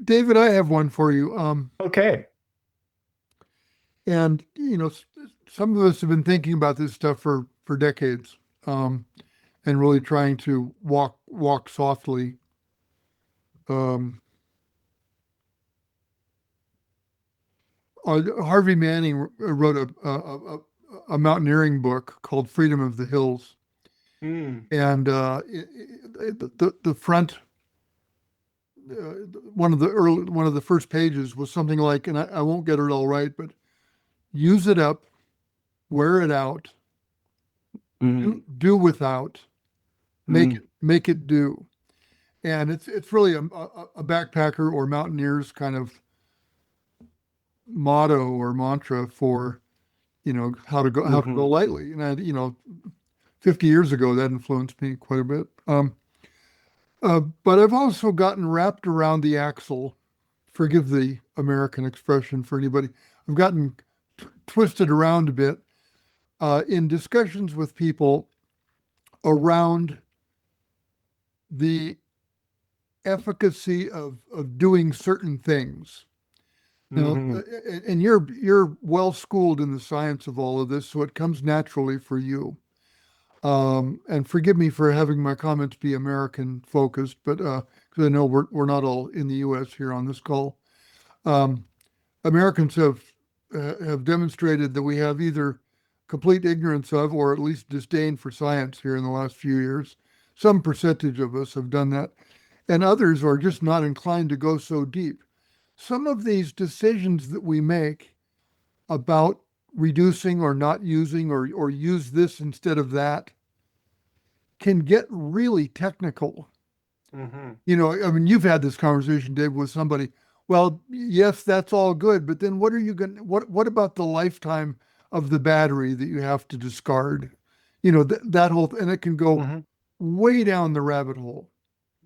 David, I have one for you. Okay. And, some of us have been thinking about this stuff for decades, and really trying to walk softly. Harvey Manning wrote a mountaineering book called Freedom of the Hills. And the front, one of the first pages was something like, and I won't get it all right, but use it up, wear it out, do without, make it do. And it's really a backpacker or mountaineer's kind of motto or mantra for, how to go lightly. And I, 50 years ago, that influenced me quite a bit. But I've also gotten wrapped around the axle, forgive the American expression for anybody, I've gotten twisted around a bit in discussions with people around the efficacy of doing certain things. And you're well schooled in the science of all of this, so it comes naturally for you. And forgive me for having my comments be American focused, but because I know we're not all in the U.S. here on this call. Americans have demonstrated that we have either complete ignorance of, or at least disdain for science here in the last few years. Some percentage of us have done that, and others are just not inclined to go so deep. Some of these decisions that we make about reducing or not using or use this instead of that can get really technical. I mean, you've had this conversation, Dave, with somebody. Well, yes, that's all good, but then what about the lifetime of the battery that you have to discard? That whole, and it can go way down the rabbit hole.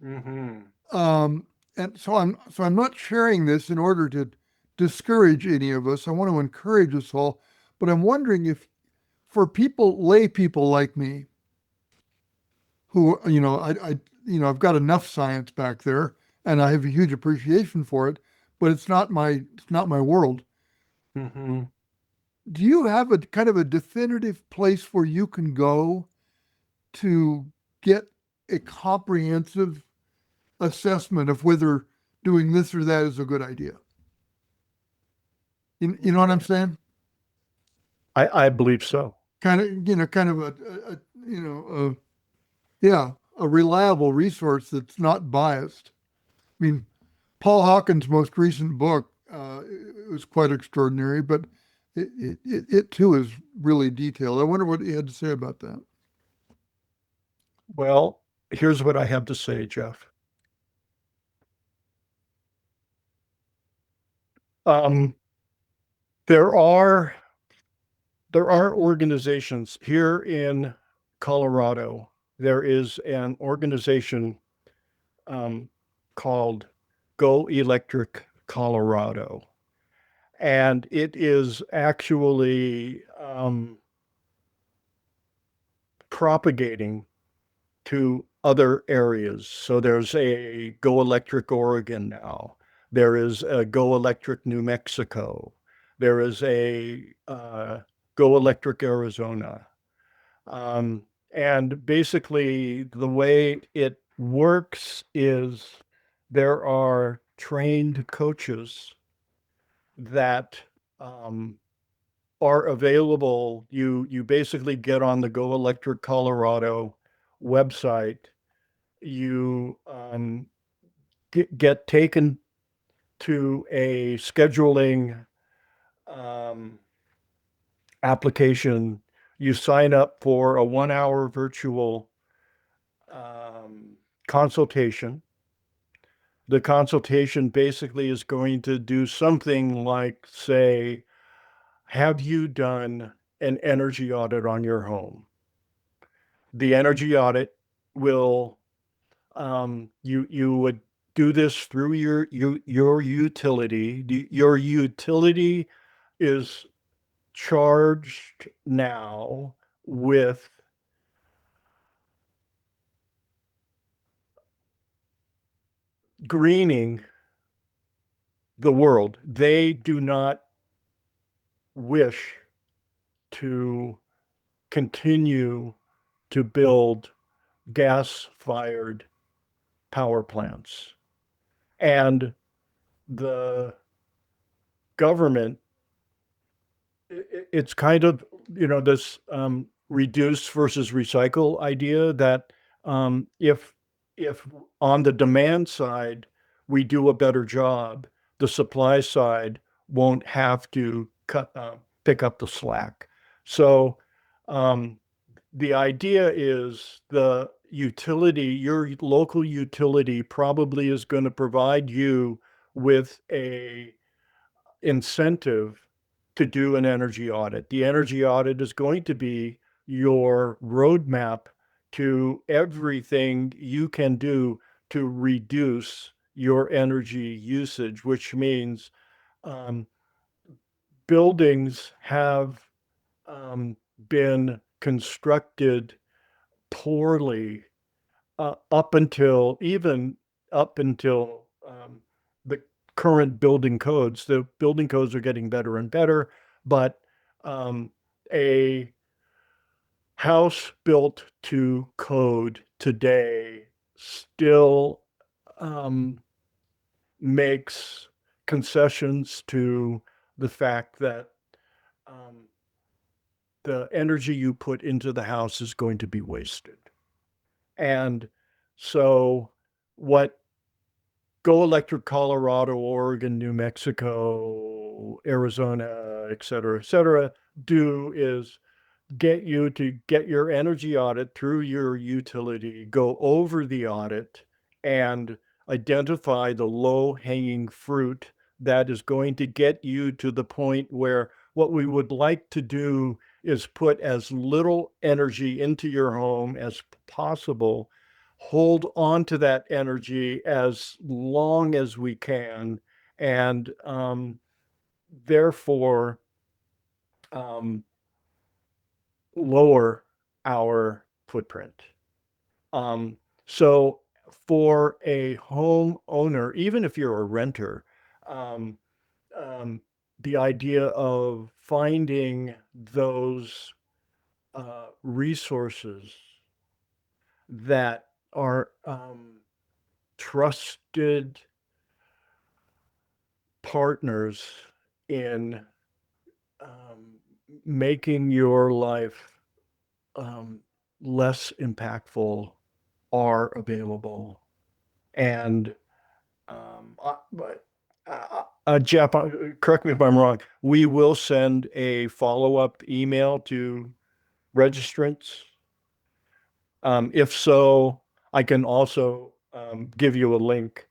And so I'm not sharing this in order to discourage any of us. I want to encourage us all, but I'm wondering if for lay people like me, who, I've got enough science back there and I have a huge appreciation for it, but it's not my world. Do you have a kind of a definitive place where you can go to get a comprehensive assessment of whether doing this or that is a good idea? You know what I'm saying? I believe so. Kind of a reliable resource that's not biased. I mean, Paul Hawkins' most recent book was quite extraordinary, but it too is really detailed. I wonder what he had to say about that. Well, here's what I have to say, Jeff. There are organizations here in Colorado. There is an organization called Go Electric Colorado, and it is actually propagating to other areas. So there's a Go Electric Oregon now. There is a Go Electric New Mexico. There is a Go Electric Arizona. And basically, the way it works is there are trained coaches that are available. You basically get on the Go Electric Colorado website. You get taken to a scheduling application. You sign up for a 1-hour virtual consultation. The consultation basically is going to do something like, say, have you done an energy audit on your home? The energy audit will, you would do this through your utility. Your utility is charged now with greening the world. They do not wish to continue to build gas-fired power plants. And the government, it's kind of, this reduce versus recycle idea that if on the demand side we do a better job, the supply side won't have to pick up the slack. So the idea is the utility, your local utility probably is going to provide you with a incentive to do an energy audit. The energy audit is going to be your roadmap to everything you can do to reduce your energy usage, which means buildings have been constructed poorly up until the current building codes. The building codes are getting better and better, but a house built to code today still makes concessions to the fact that the energy you put into the house is going to be wasted. And so what Go Electric Colorado, Oregon, New Mexico, Arizona, et cetera, do is get you to get your energy audit through your utility, go over the audit and identify the low-hanging fruit that is going to get you to the point where what we would like to do is put as little energy into your home as possible, hold on to that energy as long as we can, and therefore lower our footprint. So for a homeowner, even if you're a renter, the idea of finding those resources that are trusted partners in making your life less impactful are available. And Jeff, correct me if I'm wrong, we will send a follow-up email to registrants. If so, I can also give you a link,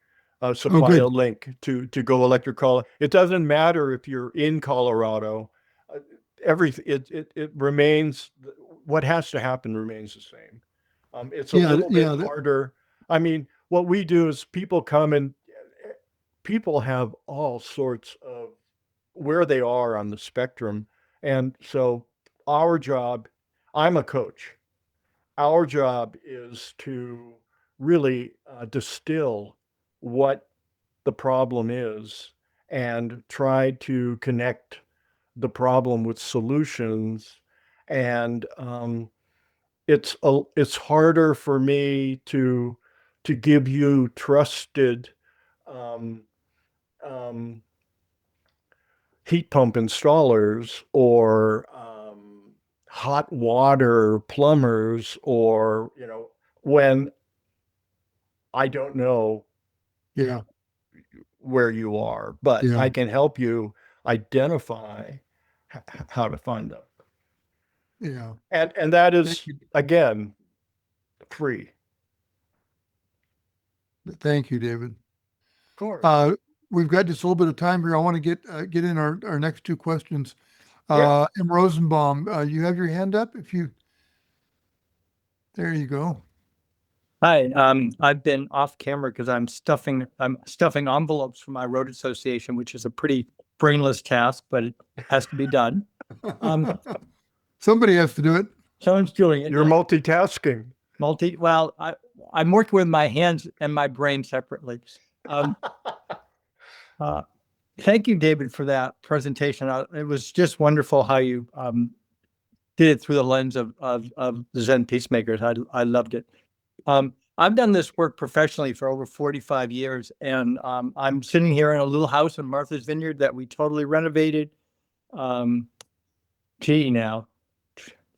supply good. a link to Go Electric Colorado. It doesn't matter if you're in Colorado. It remains, what has to happen remains the same. It's a little bit harder. I mean, what we do is people come and people have all sorts of where they are on the spectrum. And so our job, I'm a coach. Our job is to really distill what the problem is and try to connect the problem with solutions. And it's harder for me to give you trusted heat pump installers or hot water plumbers, or when I don't know where you are, but I can help you identify how to find them. Yeah. And that is, again, free. Thank you, David. Of course. We've got just a little bit of time here. I want to get in our next two questions. Yeah. M. Rosenbaum, you have your hand up. There you go. Hi, I've been off camera because I'm stuffing envelopes for my road association, which is a pretty brainless task, but it has to be done. Somebody has to do it. Someone's doing it. You're multitasking. Well, I'm working with my hands and my brain separately. Thank you, David, for that presentation. It was just wonderful how you did it through the lens of the Zen Peacemakers. I loved it. I've done this work professionally for over 45 years, and I'm sitting here in a little house in Martha's Vineyard that we totally renovated.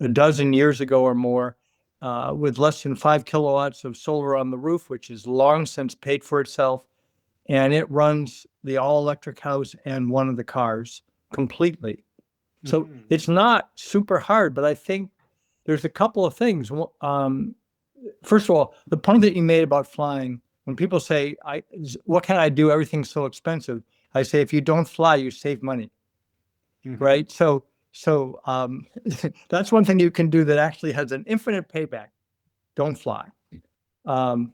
a dozen years ago or more, with less than 5 kilowatts of solar on the roof, which is long since paid for itself. And it runs the all-electric house and one of the cars completely. So it's not super hard, but I think there's a couple of things. First of all, the point that you made about flying, when people say, what can I do? Everything's so expensive. I say, if you don't fly, you save money, right? So that's one thing you can do that actually has an infinite payback. Don't fly. And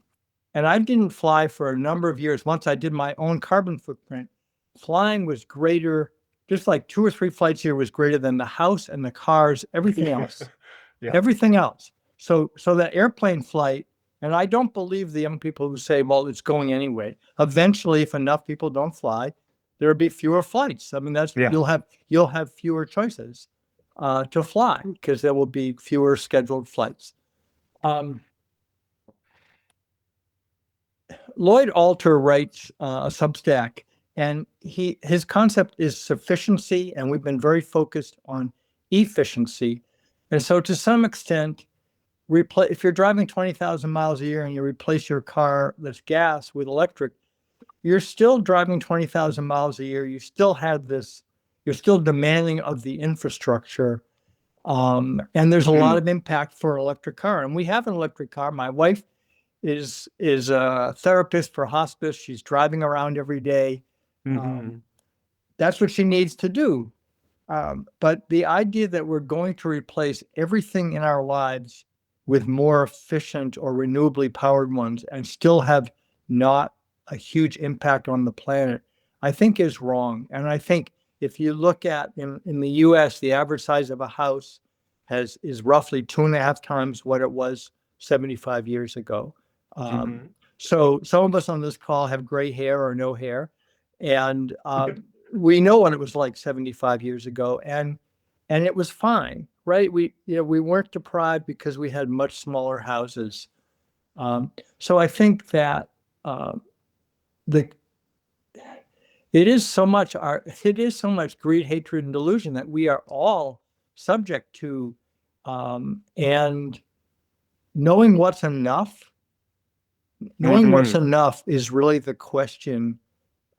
I didn't fly for a number of years. Once I did my own carbon footprint, flying was greater, just like 2 or 3 flights a year was greater than the house and the cars, everything else. Everything else. So that airplane flight, and I don't believe the young people who say, well, it's going anyway. Eventually, if enough people don't fly, there'll be fewer flights. I mean, you'll have fewer choices to fly because there will be fewer scheduled flights. Lloyd Alter writes a Substack, and his concept is sufficiency, and we've been very focused on efficiency. And so to some extent, if you're driving 20,000 miles a year and you replace your car that's gas with electric, you're still driving 20,000 miles a year. You still have this, you're still demanding of the infrastructure. And there's a lot of impact for an electric car. And we have an electric car. My wife is a therapist for hospice. She's driving around every day. That's what she needs to do. But the idea that we're going to replace everything in our lives with more efficient or renewably powered ones and still have not a huge impact on the planet, I think is wrong. And I think if you look at in the US, the average size of a house is roughly 2.5 times what it was 75 years ago. So some of us on this call have gray hair or no hair, and we know what it was like 75 years ago, and it was fine, right? We weren't deprived because we had much smaller houses. So I think that it is so much greed, hatred, and delusion that we are all subject to, and knowing what's enough. Knowing what's enough is really the question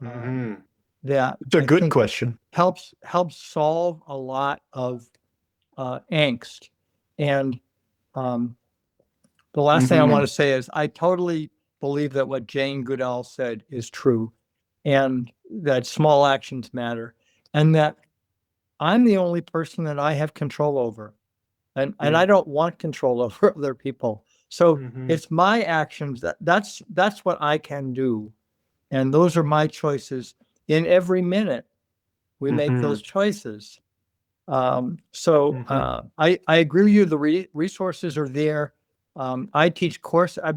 that It's a good question. helps solve a lot of angst. And the last thing I want to say is I totally believe that what Jane Goodall said is true, and that small actions matter, and that I'm the only person that I have control over, and I don't want control over other people. So it's my actions that's what I can do. And those are my choices. In every minute, we make those choices. I agree with you. The resources are there. I've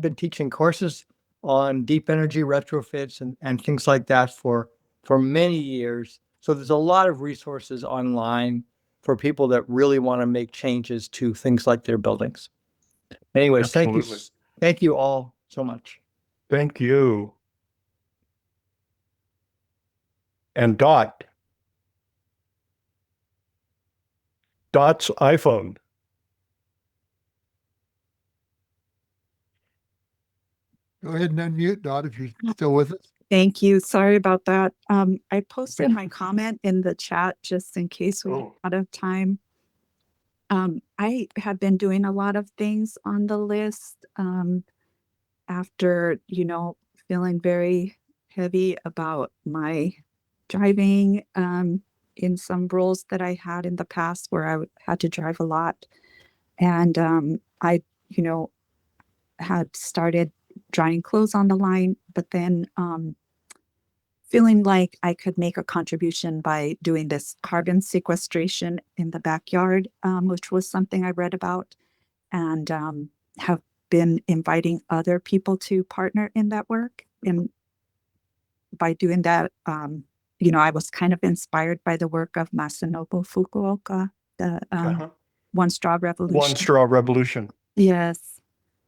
been teaching courses on deep energy retrofits and things like that for many years. So there's a lot of resources online for people that really want to make changes to things like their buildings. Anyways, thank you all so much. Thank you. And Dot's iPhone. Go ahead and unmute, Dot, if you're still with us. Thank you. Sorry about that. I posted my comment in the chat just in case we're out of time. I have been doing a lot of things on the list after, feeling very heavy about my driving in some roles that I had in the past where I had to drive a lot. And I, had started drying clothes on the line, but then feeling like I could make a contribution by doing this carbon sequestration in the backyard, which was something I read about, and have been inviting other people to partner in that work. And by doing that, I was kind of inspired by the work of Masanobu Fukuoka, the One Straw Revolution. One Straw Revolution. Yes.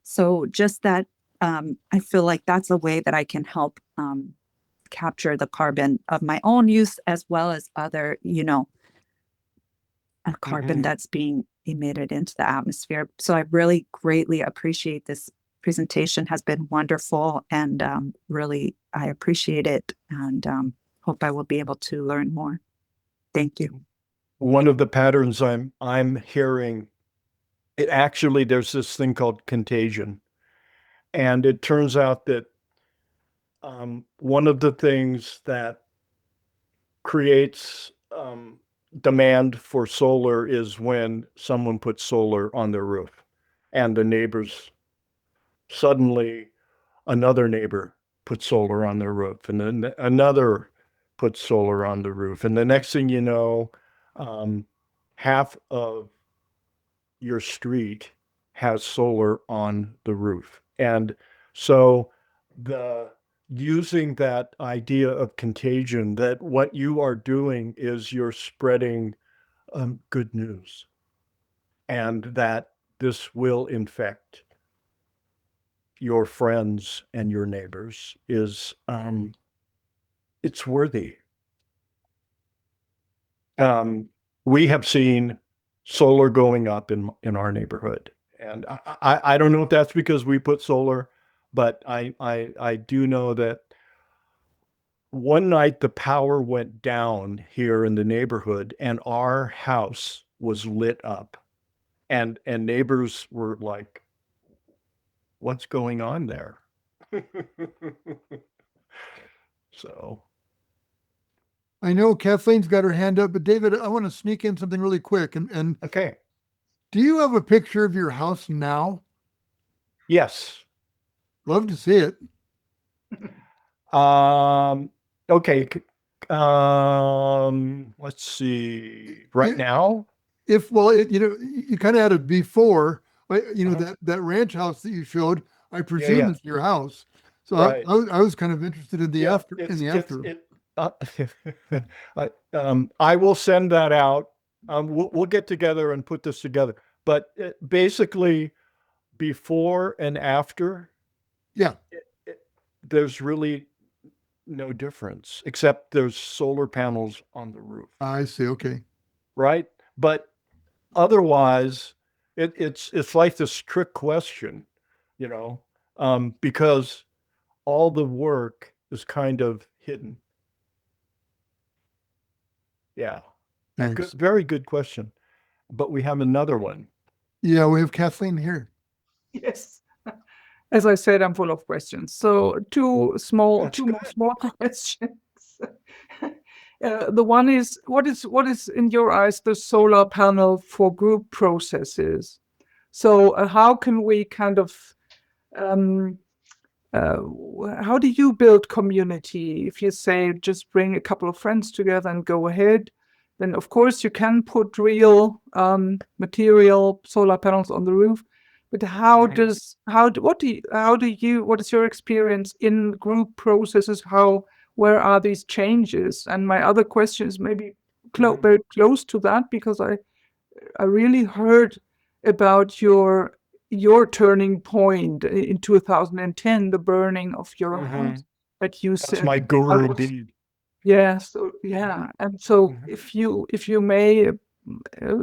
So just that, I feel like that's a way that I can help capture the carbon of my own use as well as other, a carbon that's being emitted into the atmosphere. So I really greatly appreciate this presentation. Has been wonderful, and really I appreciate it, and hope I will be able to learn more. Thank you. One of the patterns I'm hearing, it actually, there's this thing called contagion. And it turns out that one of the things that creates demand for solar is when someone puts solar on their roof, and the neighbors suddenly, another neighbor puts solar on their roof, and then another puts solar on the roof, and the next thing you know, half of your street has solar on the roof. And so the using that idea of contagion, that what you are doing is you're spreading good news, and that this will infect your friends and your neighbors, is it's worthy. We have seen solar going up in our neighborhood, and I don't know if that's because we put solar, but I do know that one night the power went down here in the neighborhood, and our house was lit up, and neighbors were like, "What's going on there?" So, I know Kathleen's got her hand up, but David, I want to sneak in something really quick. And okay. do you have a picture of your house now? Yes. Love to see it. Okay. Let's see. Right now? You kind of had it before, Uh-huh. that ranch house that you showed, I Yeah, presume yeah. is your house. So Right. I was kind of interested in the Yeah, after, in the after. uh, I will send that out. We'll get together and put this together. But basically, before and after, Yeah, there's really no difference, except there's solar panels on the roof, I see. Okay. right? But otherwise, it's like this trick question, you know, because all the work is kind of hidden. Yeah. Thanks. Very good question. But we have another one. Yeah, we have Kathleen here. Yes. As I said, I'm full of questions. So That's more good. small questions. The one is, what is in your eyes the solar panel for group processes? So how can we kind of um, how do you build community? If you say just bring a couple of friends together and go ahead, then of course you can put real material solar panels on the roof. But what is your experience in group processes? Where are these changes? And my other question is maybe very close to that, because I really heard about your turning point in 2010, the burning of your house, that you That's said my I guru was, deed. yeah, so yeah. And so if you may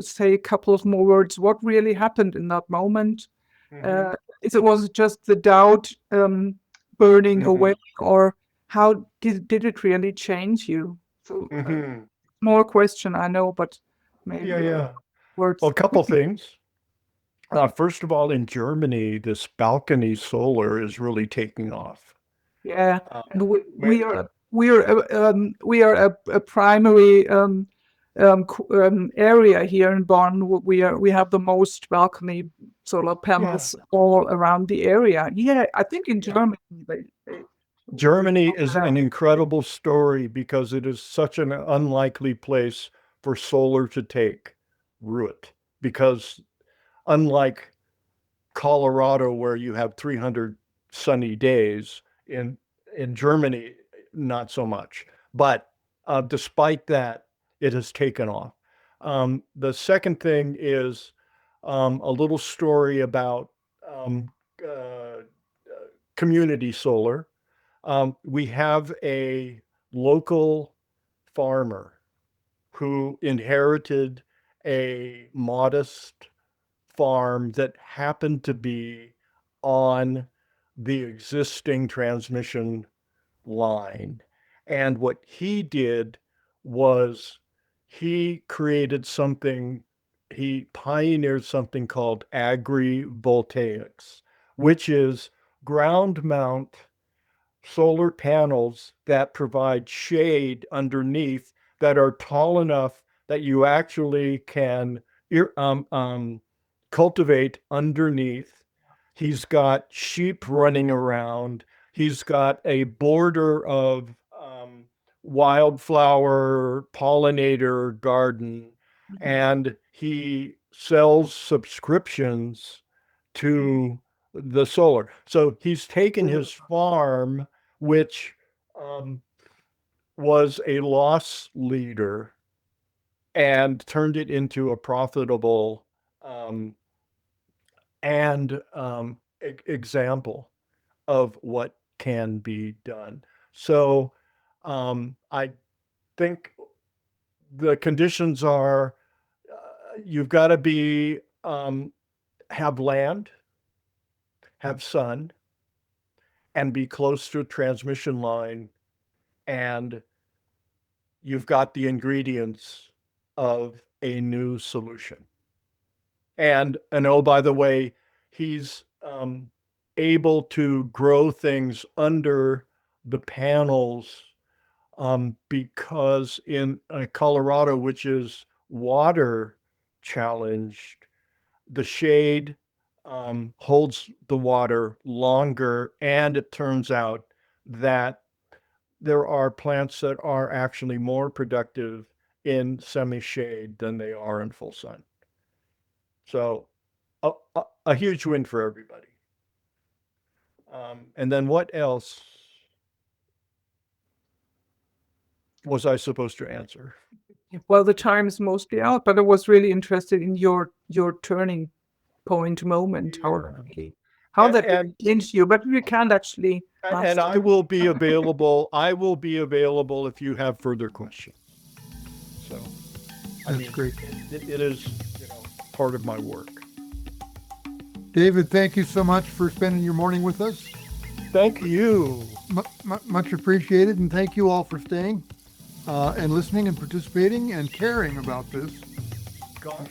say a couple of more words, what really happened in that moment? Was it just the doubt burning away, or how did it really change you? So more question, I know, but maybe Yeah. words. Well, a couple things. First of all, in Germany, this balcony solar is really taking off. Yeah, Uh, and where- we are a primary area here in Bonn. We have the most balcony solar panels all around the area. Yeah, I think in Germany they Germany is an incredible story because it is such an unlikely place for solar to take root. Because unlike Colorado, where you have 300 sunny days, in Germany, not so much. But despite that, it has taken off. The second thing is a little story about uh, community solar. We have a local farmer who inherited a modest farm that happened to be on the existing transmission line. And what he did was he created something, he pioneered something called agrivoltaics, which is ground mount solar panels that provide shade underneath that are tall enough that you actually can cultivate underneath. He's got sheep running around. He's got a border of wildflower pollinator garden, and he sells subscriptions to the solar. So he's taken his farm, which was a loss leader, and turned it into a profitable example of what can be done. So I think the conditions are you've got to be have land, have sun, and be close to a transmission line, and you've got the ingredients of a new solution. And oh, by the way, he's able to grow things under the panels because in Colorado, which is water challenged, the shade holds the water longer, and it turns out that there are plants that are actually more productive in semi-shade than they are in full sun. So a huge win for everybody. And then what else was I supposed to answer? Well, the time is mostly out, but I was really interested in your turning point moment, how that changed you. But we can't actually. And I will be available. I will be available if you have further questions. So That's great. It is, part of my work. David, thank you so much for spending your morning with us. Thank you. Much appreciated, and thank you all for staying and listening and participating and caring about this. Gosh,